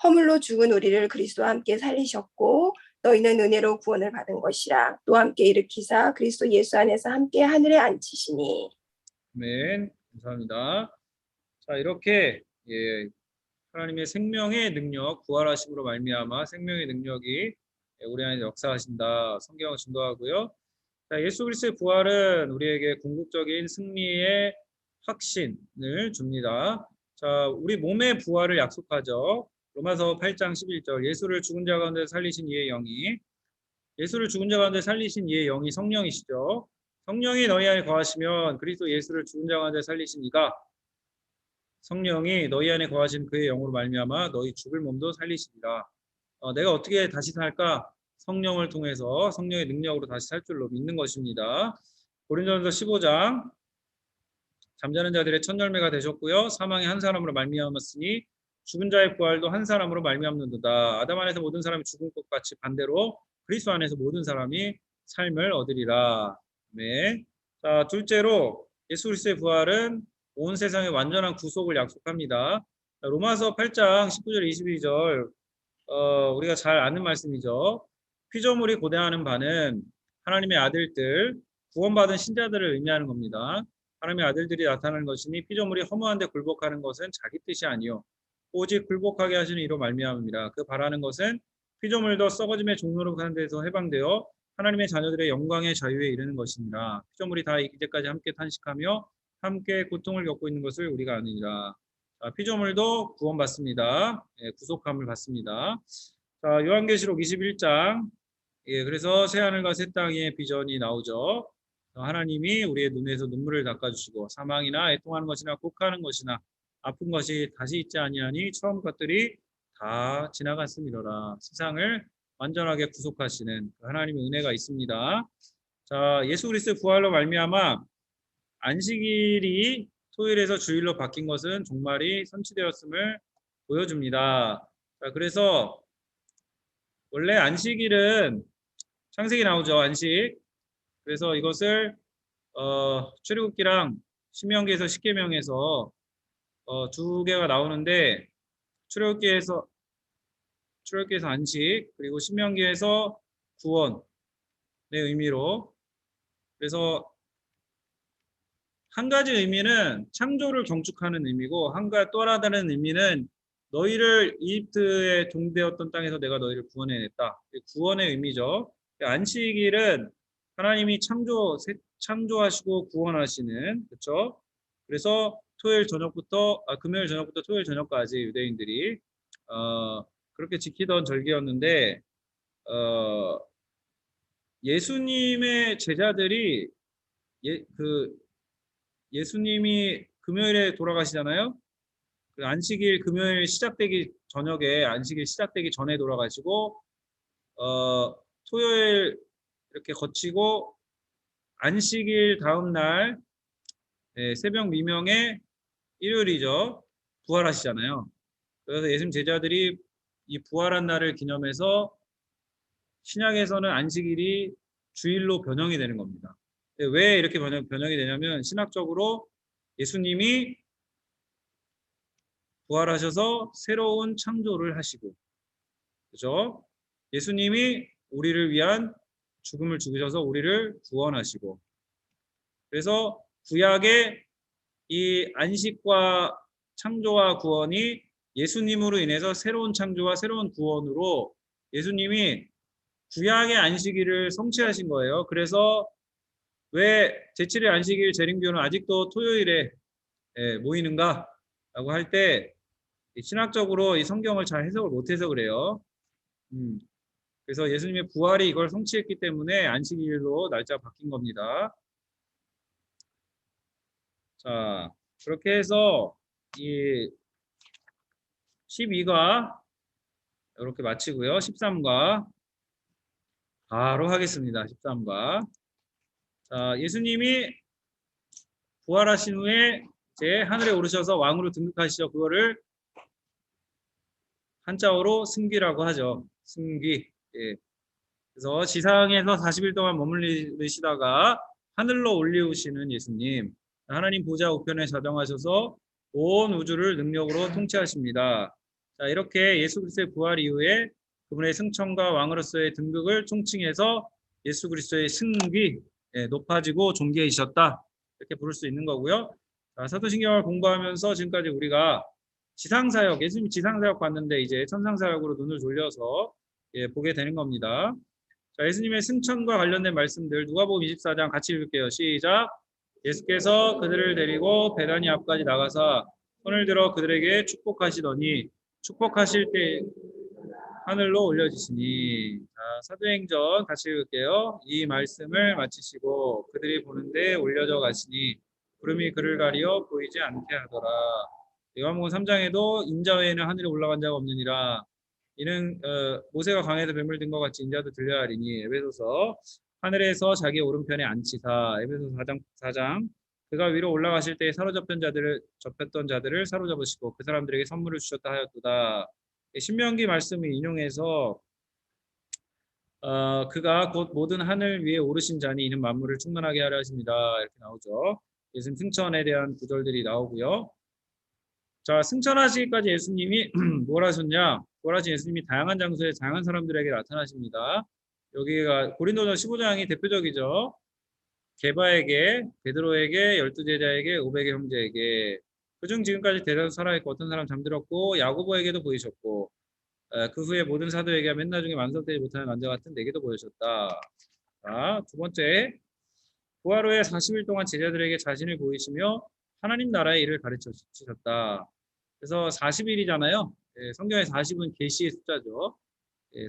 허물로 죽은 우리를 그리스도와 함께 살리셨고 너희는 은혜로 구원을 받은 것이라. 또 함께 일으키사 그리스도 예수 안에서 함께 하늘에 앉히시니. 아멘. 감사합니다. 자, 이렇게 하나님의 생명의 능력, 부활하심으로 말미암아 생명의 능력이 우리 안에 역사하신다. 성경을 증거하고요. 자, 예수 그리스도의 부활은 우리에게 궁극적인 승리의 확신을 줍니다. 자, 우리 몸의 부활을 약속하죠. 로마서 8장 11절 예수를 죽은 자 가운데 살리신 이의 영이 예수를 죽은 자 가운데 살리신 이의 영이 성령이시죠. 성령이 너희 안에 거하시면 그리스도 예수를 죽은 자 가운데 살리신 이가 성령이 너희 안에 거하신 그의 영으로 말미암아 너희 죽을 몸도 살리시리라. 내가 어떻게 다시 살까? 성령을 통해서 성령의 능력으로 다시 살 줄로 믿는 것입니다. 고린도전서 15장 잠자는 자들의 첫 열매가 되셨고요. 사망의 한 사람으로 말미암았으니 죽은 자의 부활도 한 사람으로 말미암는도다. 아담 안에서 모든 사람이 죽은 것 같이 반대로 그리스도 안에서 모든 사람이 삶을 얻으리라. 네. 자, 둘째로 예수 그리스도의 부활은 온 세상의 완전한 구속을 약속합니다. 자, 로마서 8장 19절 22절 우리가 잘 아는 말씀이죠. 피조물이 고대하는 바는 하나님의 아들들, 구원받은 신자들을 의미하는 겁니다. 하나님의 아들들이 나타나는 것이니 피조물이 허무한데 굴복하는 것은 자기 뜻이 아니요 오직 굴복하게 하시는 이로 말미암습니다. 그 바라는 것은 피조물도 썩어짐의 종로로 가는 데서 해방되어 하나님의 자녀들의 영광의 자유에 이르는 것입니다. 피조물이 다 이때까지 함께 탄식하며 함께 고통을 겪고 있는 것을 우리가 아느니라. 자, 피조물도 구원받습니다. 구속함을 받습니다. 자, 요한계시록 21장 그래서 새하늘과 새 땅의 비전이 나오죠. 하나님이 우리의 눈에서 눈물을 닦아주시고 사망이나 애통하는 것이나 곡하는 것이나 아픈 것이 다시 있지 아니하니 처음 것들이 다 지나갔음이로라. 세상을 완전하게 구속하시는 하나님의 은혜가 있습니다. 자, 예수 그리스도의 부활로 말미암아 안식일이 토요일에서 주일로 바뀐 것은 종말이 선취되었음을 보여줍니다. 자, 그래서 원래 안식일은 창세기 나오죠. 안식. 그래서 이것을 출애굽기랑 신명기에서 십계명에서 두 개가 나오는데 출애굽기에서 안식 그리고 신명기에서 구원의 의미로 그래서 한 가지 의미는 창조를 경축하는 의미고 한 가지 또 다른 의미는 너희를 이집트에 종되었던 땅에서 내가 너희를 구원해냈다. 구원의 의미죠. 안식일은 하나님이 창조하시고 구원하시는 그렇죠. 그래서 금요일 저녁부터 토요일 저녁까지 유대인들이 그렇게 지키던 절기였는데 예수님의 제자들이 예수님이 금요일에 돌아가시잖아요. 그 안식일 금요일 시작되기 저녁에 안식일 시작되기 전에 돌아가시고 토요일 이렇게 거치고 안식일 다음 날 새벽 미명에 일요일이죠. 부활하시잖아요. 그래서 예수님 제자들이 이 부활한 날을 기념해서 신약에서는 안식일이 주일로 변형이 되는 겁니다. 왜 이렇게 변형이 되냐면 신학적으로 예수님이 부활하셔서 새로운 창조를 하시고 그죠? 예수님이 우리를 위한 죽음을 죽으셔서 우리를 구원하시고 그래서 구약의 이 안식과 창조와 구원이 예수님으로 인해서 새로운 창조와 새로운 구원으로 예수님이 구약의 안식일을 성취하신 거예요. 그래서 왜 제7일 안식일 재림교는 아직도 토요일에 모이는가? 라고 할 때 신학적으로 이 성경을 잘 해석을 못해서 그래요. 그래서 예수님의 부활이 이걸 성취했기 때문에 안식일로 날짜가 바뀐 겁니다. 자, 그렇게 해서 이 12가 이렇게 마치고요. 13과 바로 하겠습니다. 13과. 자, 예수님이 부활하신 후에 이제 하늘에 오르셔서 왕으로 등극하시죠. 그거를 한자어로 승귀라고 하죠. 승귀. 예. 그래서 지상에서 40일 동안 머물리시다가 하늘로 올리우시는 예수님. 하나님 보좌 우편에 자정하셔서 온 우주를 능력으로 통치하십니다. 자, 이렇게 예수 그리스도의 부활 이후에 그분의 승천과 왕으로서의 등극을 총칭해서 예수 그리스도의 승귀, 높아지고 존귀해지셨다. 이렇게 부를 수 있는 거고요. 자, 사도신경을 공부하면서 지금까지 우리가 지상사역, 예수님 지상사역 봤는데 이제 천상사역으로 눈을 돌려서 보게 되는 겁니다. 자, 예수님의 승천과 관련된 말씀들 누가복음 24장 같이 읽을게요. 시작. 예수께서 그들을 데리고 베다니 앞까지 나가사 손을 들어 그들에게 축복하시더니 축복하실 때 하늘로 올려지시니. 자, 사도행전 같이 읽을게요. 이 말씀을 마치시고 그들이 보는데 올려져 가시니 구름이 그를 가리어 보이지 않게 하더라. 요한복음 3장에도 인자 외에는 하늘에 올라간 자가 없느니라. 이는 모세가 강에서 뱀을 든 것 같이 인자도 들려야 하리니. 에베소서 하늘에서 자기 오른편에 앉히사. 에베소서 4장 그가 위로 올라가실 때 접혔던 자들을 사로잡으시고 그 사람들에게 선물을 주셨다 하였도다. 신명기 말씀을 인용해서 그가 곧 모든 하늘 위에 오르신 자니 이는 만물을 충만하게 하려 하십니다. 이렇게 나오죠. 예수님 승천에 대한 구절들이 나오고요. 자, 승천하시기까지 예수님이 뭘 하셨냐? 부활하신 예수님이 다양한 장소에 다양한 사람들에게 나타나십니다. 여기가 고린도전 15장이 대표적이죠. 게바에게, 베드로에게, 12제자에게, 500의 형제에게. 그중 지금까지 대다수 살아있고 어떤 사람 잠들었고 야고보에게도 보이셨고 그 후에 모든 사도에게 맨날 중에 완성되지 못하는 남자 같은 내게도 보이셨다. 자, 두 번째, 부활 후에 40일 동안 제자들에게 자신을 보이시며 하나님 나라의 일을 가르쳐 주셨다. 그래서 40일이잖아요. 성경의 40은 계시의 숫자죠.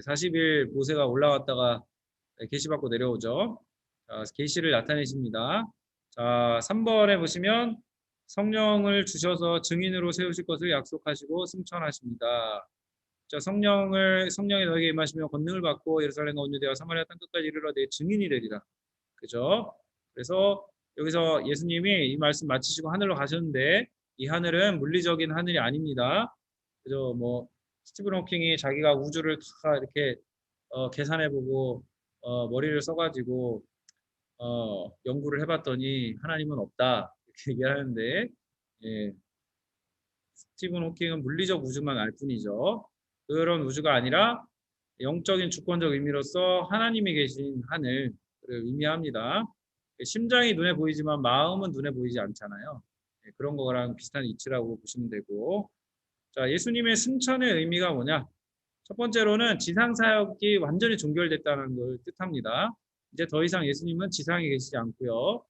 40일 모세가 올라왔다가 계시받고 내려오죠. 자, 계시를 나타내십니다. 자, 3번에 보시면 성령을 주셔서 증인으로 세우실 것을 약속하시고 승천하십니다. 자, 성령이 너에게 임하시며 권능을 받고 예루살렘과 온 유대와 사마리아 땅 끝까지 이르러 내 증인이 되리라. 그죠? 그래서 여기서 예수님이 이 말씀 마치시고 하늘로 가셨는데 이 하늘은 물리적인 하늘이 아닙니다. 그죠? 뭐 스티븐 호킹이 자기가 우주를 다 이렇게 계산해보고 머리를 써가지고 연구를 해봤더니 하나님은 없다 이렇게 얘기하는데, 스티븐 호킹은 물리적 우주만 알 뿐이죠. 그런 우주가 아니라 영적인 주권적 의미로서 하나님이 계신 하늘을 의미합니다. 심장이 눈에 보이지만 마음은 눈에 보이지 않잖아요. 그런 거랑 비슷한 이치라고 보시면 되고. 자, 예수님의 승천의 의미가 뭐냐? 첫 번째로는 지상 사역이 완전히 종결됐다는 걸 뜻합니다. 이제 더 이상 예수님은 지상에 계시지 않고요.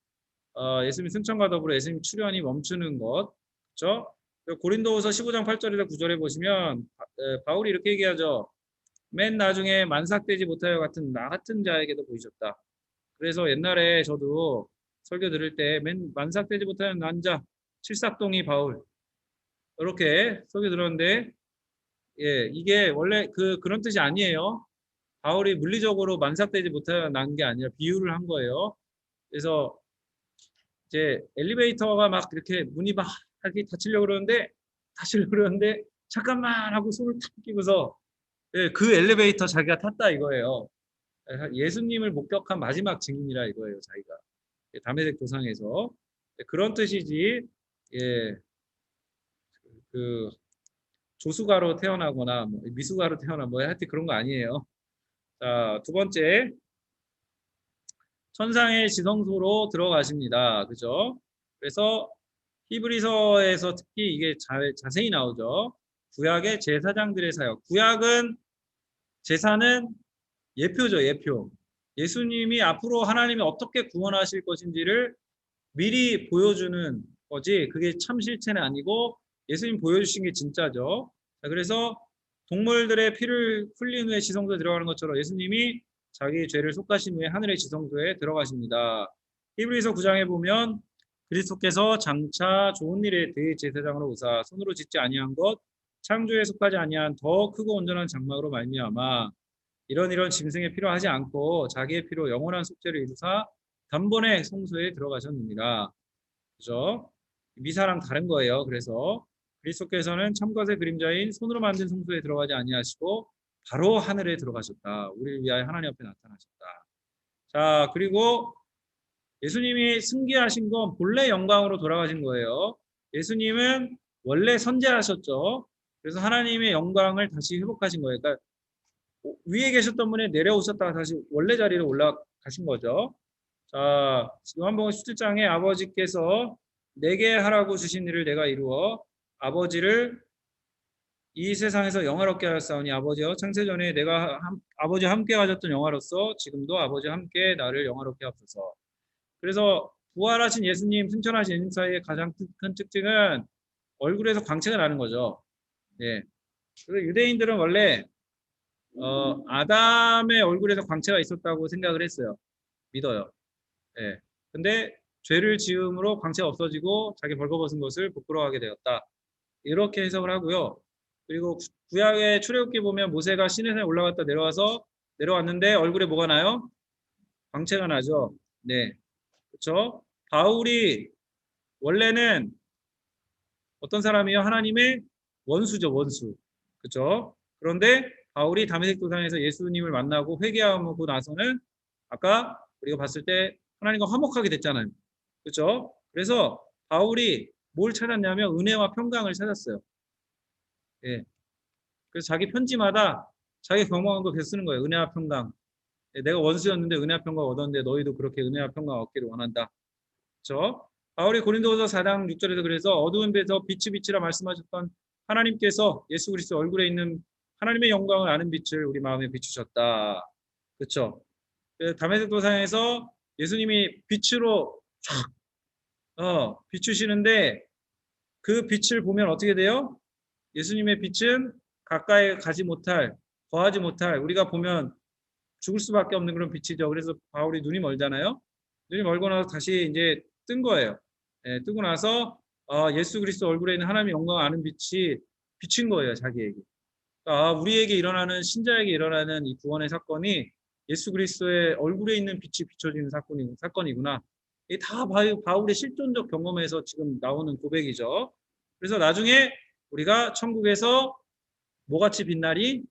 예수님 승천과 더불어 예수님 출현이 멈추는 것, 그렇죠? 고린도후서 15장 8절에서 9절에 보시면 바울이 이렇게 얘기하죠. 맨 나중에 만삭되지 못하여 같은 나 같은 자에게도 보이셨다. 그래서 옛날에 저도 설교 들을 때 맨 만삭되지 못하는 난자 칠삭동이 바울 이렇게 설교 들었는데, 이게 원래 그런 뜻이 아니에요. 바울이 물리적으로 만삭되지 못하여 난 게 아니라 비유를 한 거예요. 그래서 이제 엘리베이터가 막 이렇게 문이 막 이렇게 닫히려고 그러는데 잠깐만 하고 손을 탁 끼고서 그 엘리베이터 자기가 탔다 이거예요. 예수님을 목격한 마지막 증인이라 이거예요, 자기가. 담에색 도상에서. 그런 뜻이지, 그 조수가로 태어나거나 뭐 미수가로 태어나 뭐 하여튼 그런 거 아니에요. 자, 두 번째, 천상의 지성소로 들어가십니다. 그죠? 그래서 히브리서에서 특히 이게 자세히 나오죠. 구약의 제사장들의 사역. 구약은 제사는 예표죠, 예표. 예수님이 앞으로 하나님이 어떻게 구원하실 것인지를 미리 보여주는 거지, 그게 참 실체는 아니고 예수님 보여주신 게 진짜죠. 자, 그래서 동물들의 피를 흘린 후에 지성소에 들어가는 것처럼 예수님이 자기 죄를 속하신 후에 하늘의 지성소에 들어가십니다. 히브리서 9장에 보면 그리스도께서 장차 좋은 일에 대해 제사장으로 오사 손으로 짓지 아니한 것 창조에 속하지 아니한 더 크고 온전한 장막으로 말미암아 이런 짐승의 피로 하지 않고 자기의 피로 영원한 속죄를 이루사 단번에 성소에 들어가셨느니라. 그죠? 미사랑 다른 거예요. 그래서 그리스도께서는 참것의 그림자인 손으로 만든 성소에 들어가지 아니하시고 바로 하늘에 들어가셨다. 우리를 위하여 하나님 앞에 나타나셨다. 자, 그리고 예수님이 승계하신 건 본래 영광으로 돌아가신 거예요. 예수님은 원래 선지하셨죠. 그래서 하나님의 영광을 다시 회복하신 거예요. 그러니까 위에 계셨던 분이 내려오셨다가 다시 원래 자리로 올라가신 거죠. 자, 요한복음 17장에 아버지께서 내게 하라고 주신 일을 내가 이루어 아버지를 이 세상에서 영화롭게 하였사오니 아버지여 창세전에 내가 아버지와 함께 가졌던 영화로서 지금도 아버지와 함께 나를 영화롭게 하옵소서. 그래서 부활하신 예수님, 승천하신 예수님 사이의 가장 큰 특징은 얼굴에서 광채가 나는 거죠. 예. 그래서 유대인들은 원래 아담의 얼굴에서 광채가 있었다고 생각을 했어요. 믿어요. 예. 근데 죄를 지음으로 광채가 없어지고 자기 벌거벗은 것을 부끄러워하게 되었다. 이렇게 해석을 하고요. 그리고 구약의 출애굽기 보면 모세가 시내산에 올라갔다 내려왔는데 얼굴에 뭐가 나요? 광채가 나죠. 네. 그렇죠? 바울이 원래는 어떤 사람이요? 하나님의 원수죠, 원수. 그렇죠? 그런데 바울이 다메섹 도상에서 예수님을 만나고 회개하고 나서는 아까 우리가 봤을 때 하나님과 화목하게 됐잖아요. 그렇죠? 그래서 바울이 뭘 찾았냐면 은혜와 평강을 찾았어요. 예. 그래서 자기 편지마다 자기 경험한 거 계속 쓰는 거예요. 은혜와 평강. 예, 내가 원수였는데 은혜와 평강 얻었는데 너희도 그렇게 은혜와 평강 얻기를 원한다. 그렇죠? 바울이 고린도후서 4장 6절에서 그래서 어두운 데서 빛이 빛이라 말씀하셨던 하나님께서 예수 그리스도 얼굴에 있는 하나님의 영광을 아는 빛을 우리 마음에 비추셨다. 그렇죠? 다메섹 도상에서 예수님이 빛으로 비추시는데 그 빛을 보면 어떻게 돼요? 예수님의 빛은 가까이 가지 못할, 거하지 못할, 우리가 보면 죽을 수밖에 없는 그런 빛이죠. 그래서 바울이 눈이 멀잖아요. 눈이 멀고 나서 다시 이제 뜬 거예요. 예, 뜨고 나서 예수 그리스도 얼굴에 있는 하나님의 영광을 아는 빛이 비친 거예요, 자기에게. 그러니까 우리에게 일어나는 신자에게 일어나는 이 구원의 사건이 예수 그리스도의 얼굴에 있는 빛이 비춰지는 사건이구나. 이게 다 바울의 실존적 경험에서 지금 나오는 고백이죠. 그래서 나중에 우리가 천국에서 뭐같이 빛나리?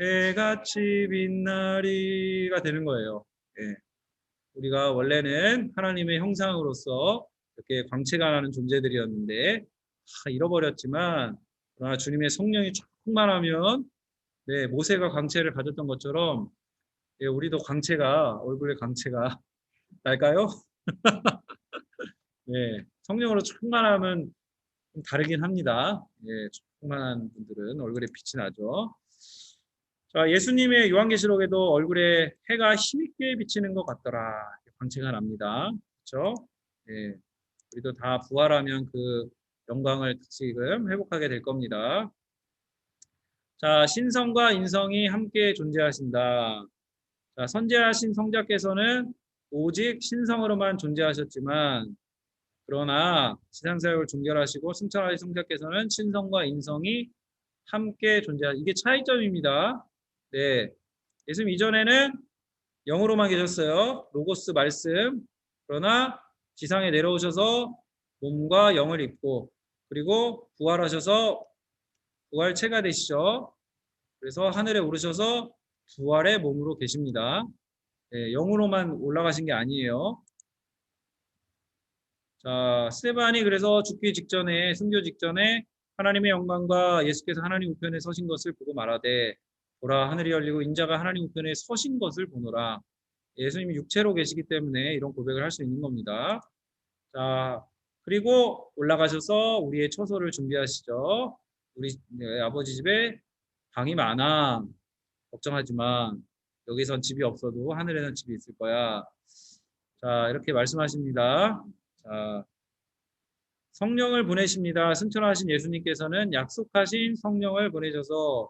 해같이 빛나리가 되는 거예요. 예. 우리가 원래는 하나님의 형상으로서 이렇게 광채가 나는 존재들이었는데 다 잃어버렸지만 그러나 주님의 성령이 충만하면 네, 모세가 광채를 가졌던 것처럼 예, 우리도 얼굴에 광채가 날까요? 네, 성령으로 충만하면 좀 다르긴 합니다. 예, 충만한 분들은 얼굴에 빛이 나죠. 자, 예수님의 요한계시록에도 얼굴에 해가 힘있게 비치는 것 같더라. 광채가 납니다. 그렇죠? 예, 우리도 다 부활하면 그 영광을 지금 회복하게 될 겁니다. 자, 신성과 인성이 함께 존재하신다. 자, 선지하신 성자께서는 오직 신성으로만 존재하셨지만 그러나 지상사역을 종결하시고 승천하신 성자께서는 신성과 인성이 함께 존재하신다. 이게 차이점입니다. 네, 예수님 이전에는 영으로만 계셨어요. 로고스 말씀. 그러나 지상에 내려오셔서 몸과 영을 입고 그리고 부활하셔서 부활체가 되시죠. 그래서 하늘에 오르셔서 부활의 몸으로 계십니다. 네, 영으로만 올라가신 게 아니에요. 자, 스데반이 그래서 죽기 직전에 순교 직전에 하나님의 영광과 예수께서 하나님 우편에 서신 것을 보고 말하되 보라 하늘이 열리고 인자가 하나님 우편에 서신 것을 보노라. 예수님이 육체로 계시기 때문에 이런 고백을 할 수 있는 겁니다. 자, 그리고 올라가셔서 우리의 처소를 준비하시죠. 우리 아버지 집에 방이 많아. 걱정하지만 여기선 집이 없어도 하늘에는 집이 있을 거야. 자, 이렇게 말씀하십니다. 자, 성령을 보내십니다. 승천하신 예수님께서는 약속하신 성령을 보내셔서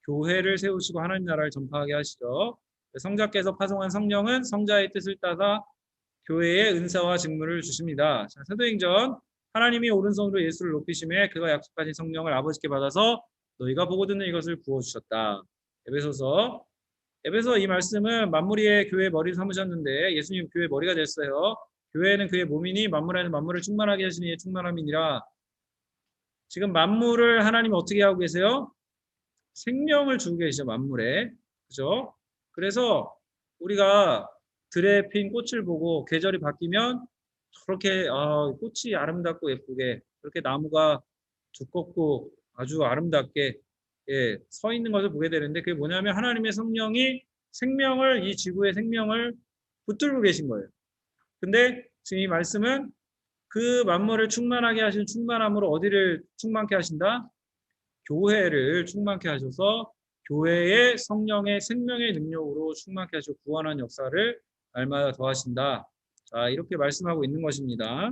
교회를 세우시고 하나님 나라를 전파하게 하시죠. 성자께서 파송한 성령은 성자의 뜻을 따라 교회에 은사와 직무를 주십니다. 자, 사도행전 하나님이 오른손으로 예수를 높이심에 그가 약속하신 성령을 아버지께 받아서 너희가 보고 듣는 이것을 부어주셨다. 에베소 이 말씀은 만물의 교회 머리를 삼으셨는데 예수님 교회 머리가 됐어요. 교회는 그의 몸이니 만물 안에 만물을 충만하게 하시는 이의 충만함이니라. 지금 만물을 하나님이 어떻게 하고 계세요? 생명을 주고 계시죠. 만물에. 그죠? 그래서 우리가 들에 핀 꽃을 보고 계절이 바뀌면 저렇게 꽃이 아름답고 예쁘게 그렇게 나무가 두껍고 아주 아름답게 서 있는 것을 보게 되는데 그게 뭐냐면 하나님의 성령이 생명을 이 지구의 생명을 붙들고 계신 거예요. 근데 지금 이 말씀은 그 만물을 충만하게 하신 충만함으로 어디를 충만케 하신다? 교회를 충만케 하셔서 교회의 성령의 생명의 능력으로 충만케 하시고 구원하는 역사를 날마다 더하신다. 자, 이렇게 말씀하고 있는 것입니다.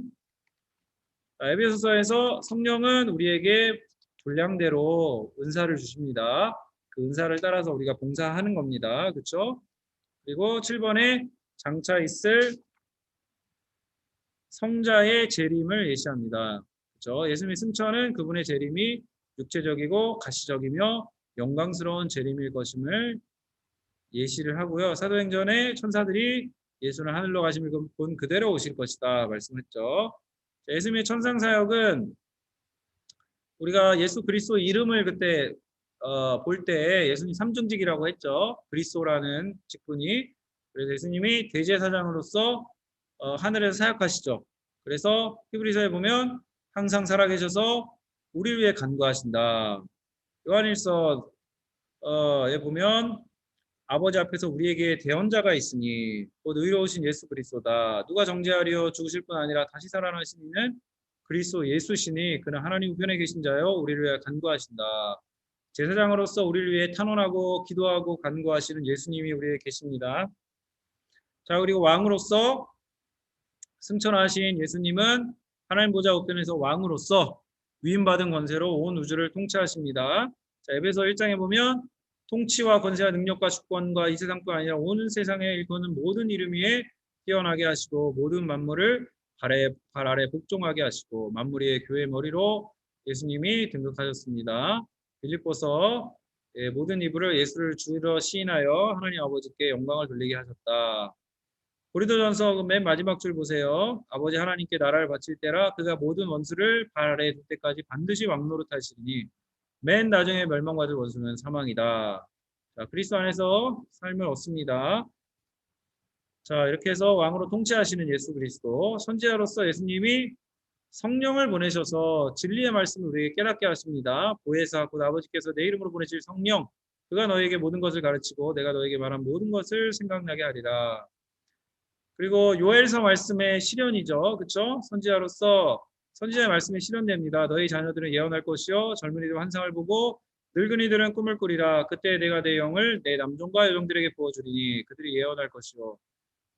자, 에베소서에서 성령은 우리에게 분량대로 은사를 주십니다. 그 은사를 따라서 우리가 봉사하는 겁니다. 그렇죠? 그리고 7번에 장차 있을 성자의 재림을 예시합니다. 그렇죠? 예수님의 승천은 그분의 재림이 육체적이고 가시적이며 영광스러운 재림일 것임을 예시를 하고요. 사도행전에 천사들이 예수는 하늘로 가심을 본 그대로 오실 것이다 말씀했죠. 예수님의 천상 사역은 우리가 예수 그리스도 이름을 그때 볼 때 예수님 삼중직이라고 했죠. 그리스도라는 직분이. 그래서 예수님이 대제사장으로서 하늘에서 사역하시죠. 그래서 히브리서에 보면 항상 살아계셔서 우리를 위해 간구하신다. 요한일서에 보면 아버지 앞에서 우리에게 대언자가 있으니 곧 의로우신 예수 그리스도다. 누가 정죄하리요? 죽으실 뿐 아니라 다시 살아나신 이는 그리스도 예수시니 그는 하나님 우편에 계신 자요 우리를 위해 간구하신다. 제사장으로서 우리를 위해 탄원하고 기도하고 간구하시는 예수님이 우리에게 계십니다. 자, 그리고 왕으로서 승천하신 예수님은 하나님 보좌 우편에서 왕으로서 위임받은 권세로 온 우주를 통치하십니다. 자, 에베소 1장에 보면 통치와 권세와 능력과 주권과 이 세상뿐 아니라 온 세상에 일컫는 모든 이름 위에 뛰어나게 하시고 모든 만물을 발 아래 복종하게 하시고 만물의 교회 머리로 예수님이 등극하셨습니다. 빌립보서 모든 이불을 예수를 주로 시인하여 하나님 아버지께 영광을 돌리게 하셨다. 고린도전서 맨 마지막 줄 보세요. 아버지 하나님께 나라를 바칠 때라 그가 모든 원수를 발 아래에 둘 때까지 반드시 왕노릇하시리니 맨 나중에 멸망받을 원수는 사망이다. 자, 그리스도 안에서 삶을 얻습니다. 자, 이렇게 해서 왕으로 통치하시는 예수 그리스도, 선지자로서 예수님이 성령을 보내셔서 진리의 말씀을 우리에게 깨닫게 하십니다. 보혜사 곧 아버지께서 내 이름으로 보내실 성령, 그가 너에게 모든 것을 가르치고 내가 너에게 말한 모든 것을 생각나게 하리라. 그리고 요엘서 말씀의 실현이죠. 그렇죠? 선지자로서 선지자의 말씀이 실현됩니다. 너희 자녀들은 예언할 것이요 젊은이들은 환상을 보고 늙은이들은 꿈을 꾸리라. 그때 내가 내 영을 내 남종과 여종들에게 부어주리니 그들이 예언할 것이요.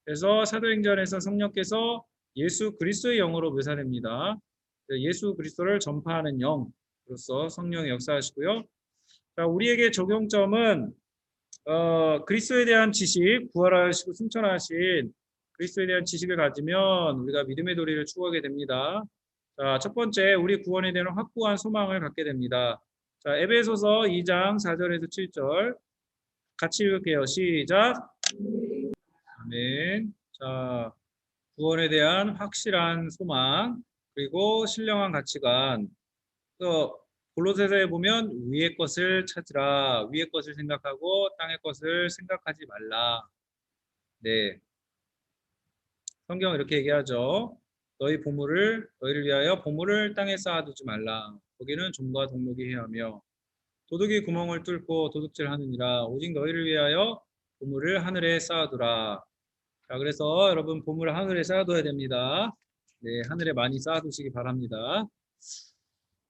그래서 사도행전에서 성령께서 예수 그리스도의 영으로 묘사됩니다. 예수 그리스도를 전파하는 영으로서 성령이 역사하시고요. 자, 우리에게 적용점은 그리스도에 대한 지식, 부활하시고 승천하신 그리스도에 대한 지식을 가지면 우리가 믿음의 도리를 추구하게 됩니다. 자, 첫 번째, 우리 구원에 대한 확고한 소망을 갖게 됩니다. 자, 에베소서 2장 4절에서 7절 같이 읽을게요. 시작. 아멘. 자, 구원에 대한 확실한 소망, 그리고 신령한 가치관. 골로새서에 보면 위의 것을 찾으라. 위의 것을 생각하고 땅의 것을 생각하지 말라. 네. 성경은 이렇게 얘기하죠. 너희를 위하여 보물을 땅에 쌓아두지 말라. 거기는 좀과 동록이 해하며 도둑이 구멍을 뚫고 도둑질하느니라. 오직 너희를 위하여 보물을 하늘에 쌓아두라. 자, 그래서 여러분 보물을 하늘에 쌓아둬야 됩니다. 네, 하늘에 많이 쌓아두시기 바랍니다.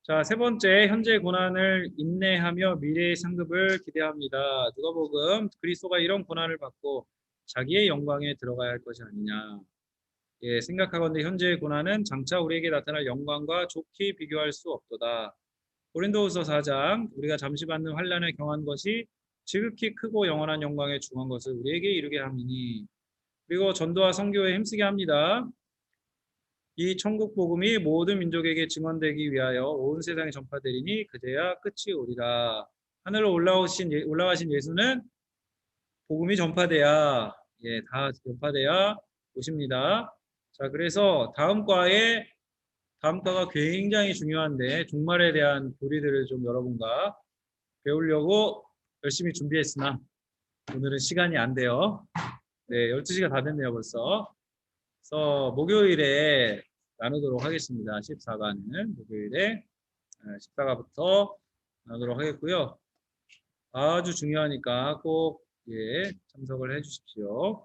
자, 세 번째, 현재 고난을 인내하며 미래의 상급을 기대합니다. 누가복음, 그리스도가 이런 고난을 받고 자기의 영광에 들어가야 할 것이 아니냐. 생각하건대 현재의 고난은 장차 우리에게 나타날 영광과 좋게 비교할 수 없도다. 고린도후서 4장 우리가 잠시 받는 환난을 경한 것이 지극히 크고 영원한 영광에 중한 것을 우리에게 이루게 함이니. 그리고 전도와 선교에 힘쓰게 합니다. 이 천국 복음이 모든 민족에게 증언되기 위하여 온 세상에 전파되리니 그제야 끝이 오리라. 하늘로 올라가신 예수는 복음이 전파돼야 다 전파돼야 오십니다. 자, 그래서 다음 과가 굉장히 중요한데 종말에 대한 교리들을 좀 여러분과 배우려고 열심히 준비했으나 오늘은 시간이 안 돼요. 네, 12시가 다 됐네요, 벌써. 그래서 목요일에 나누도록 하겠습니다. 14가는 목요일에 14가부터 나누도록 하겠고요. 아주 중요하니까 꼭 참석을 해 주십시오.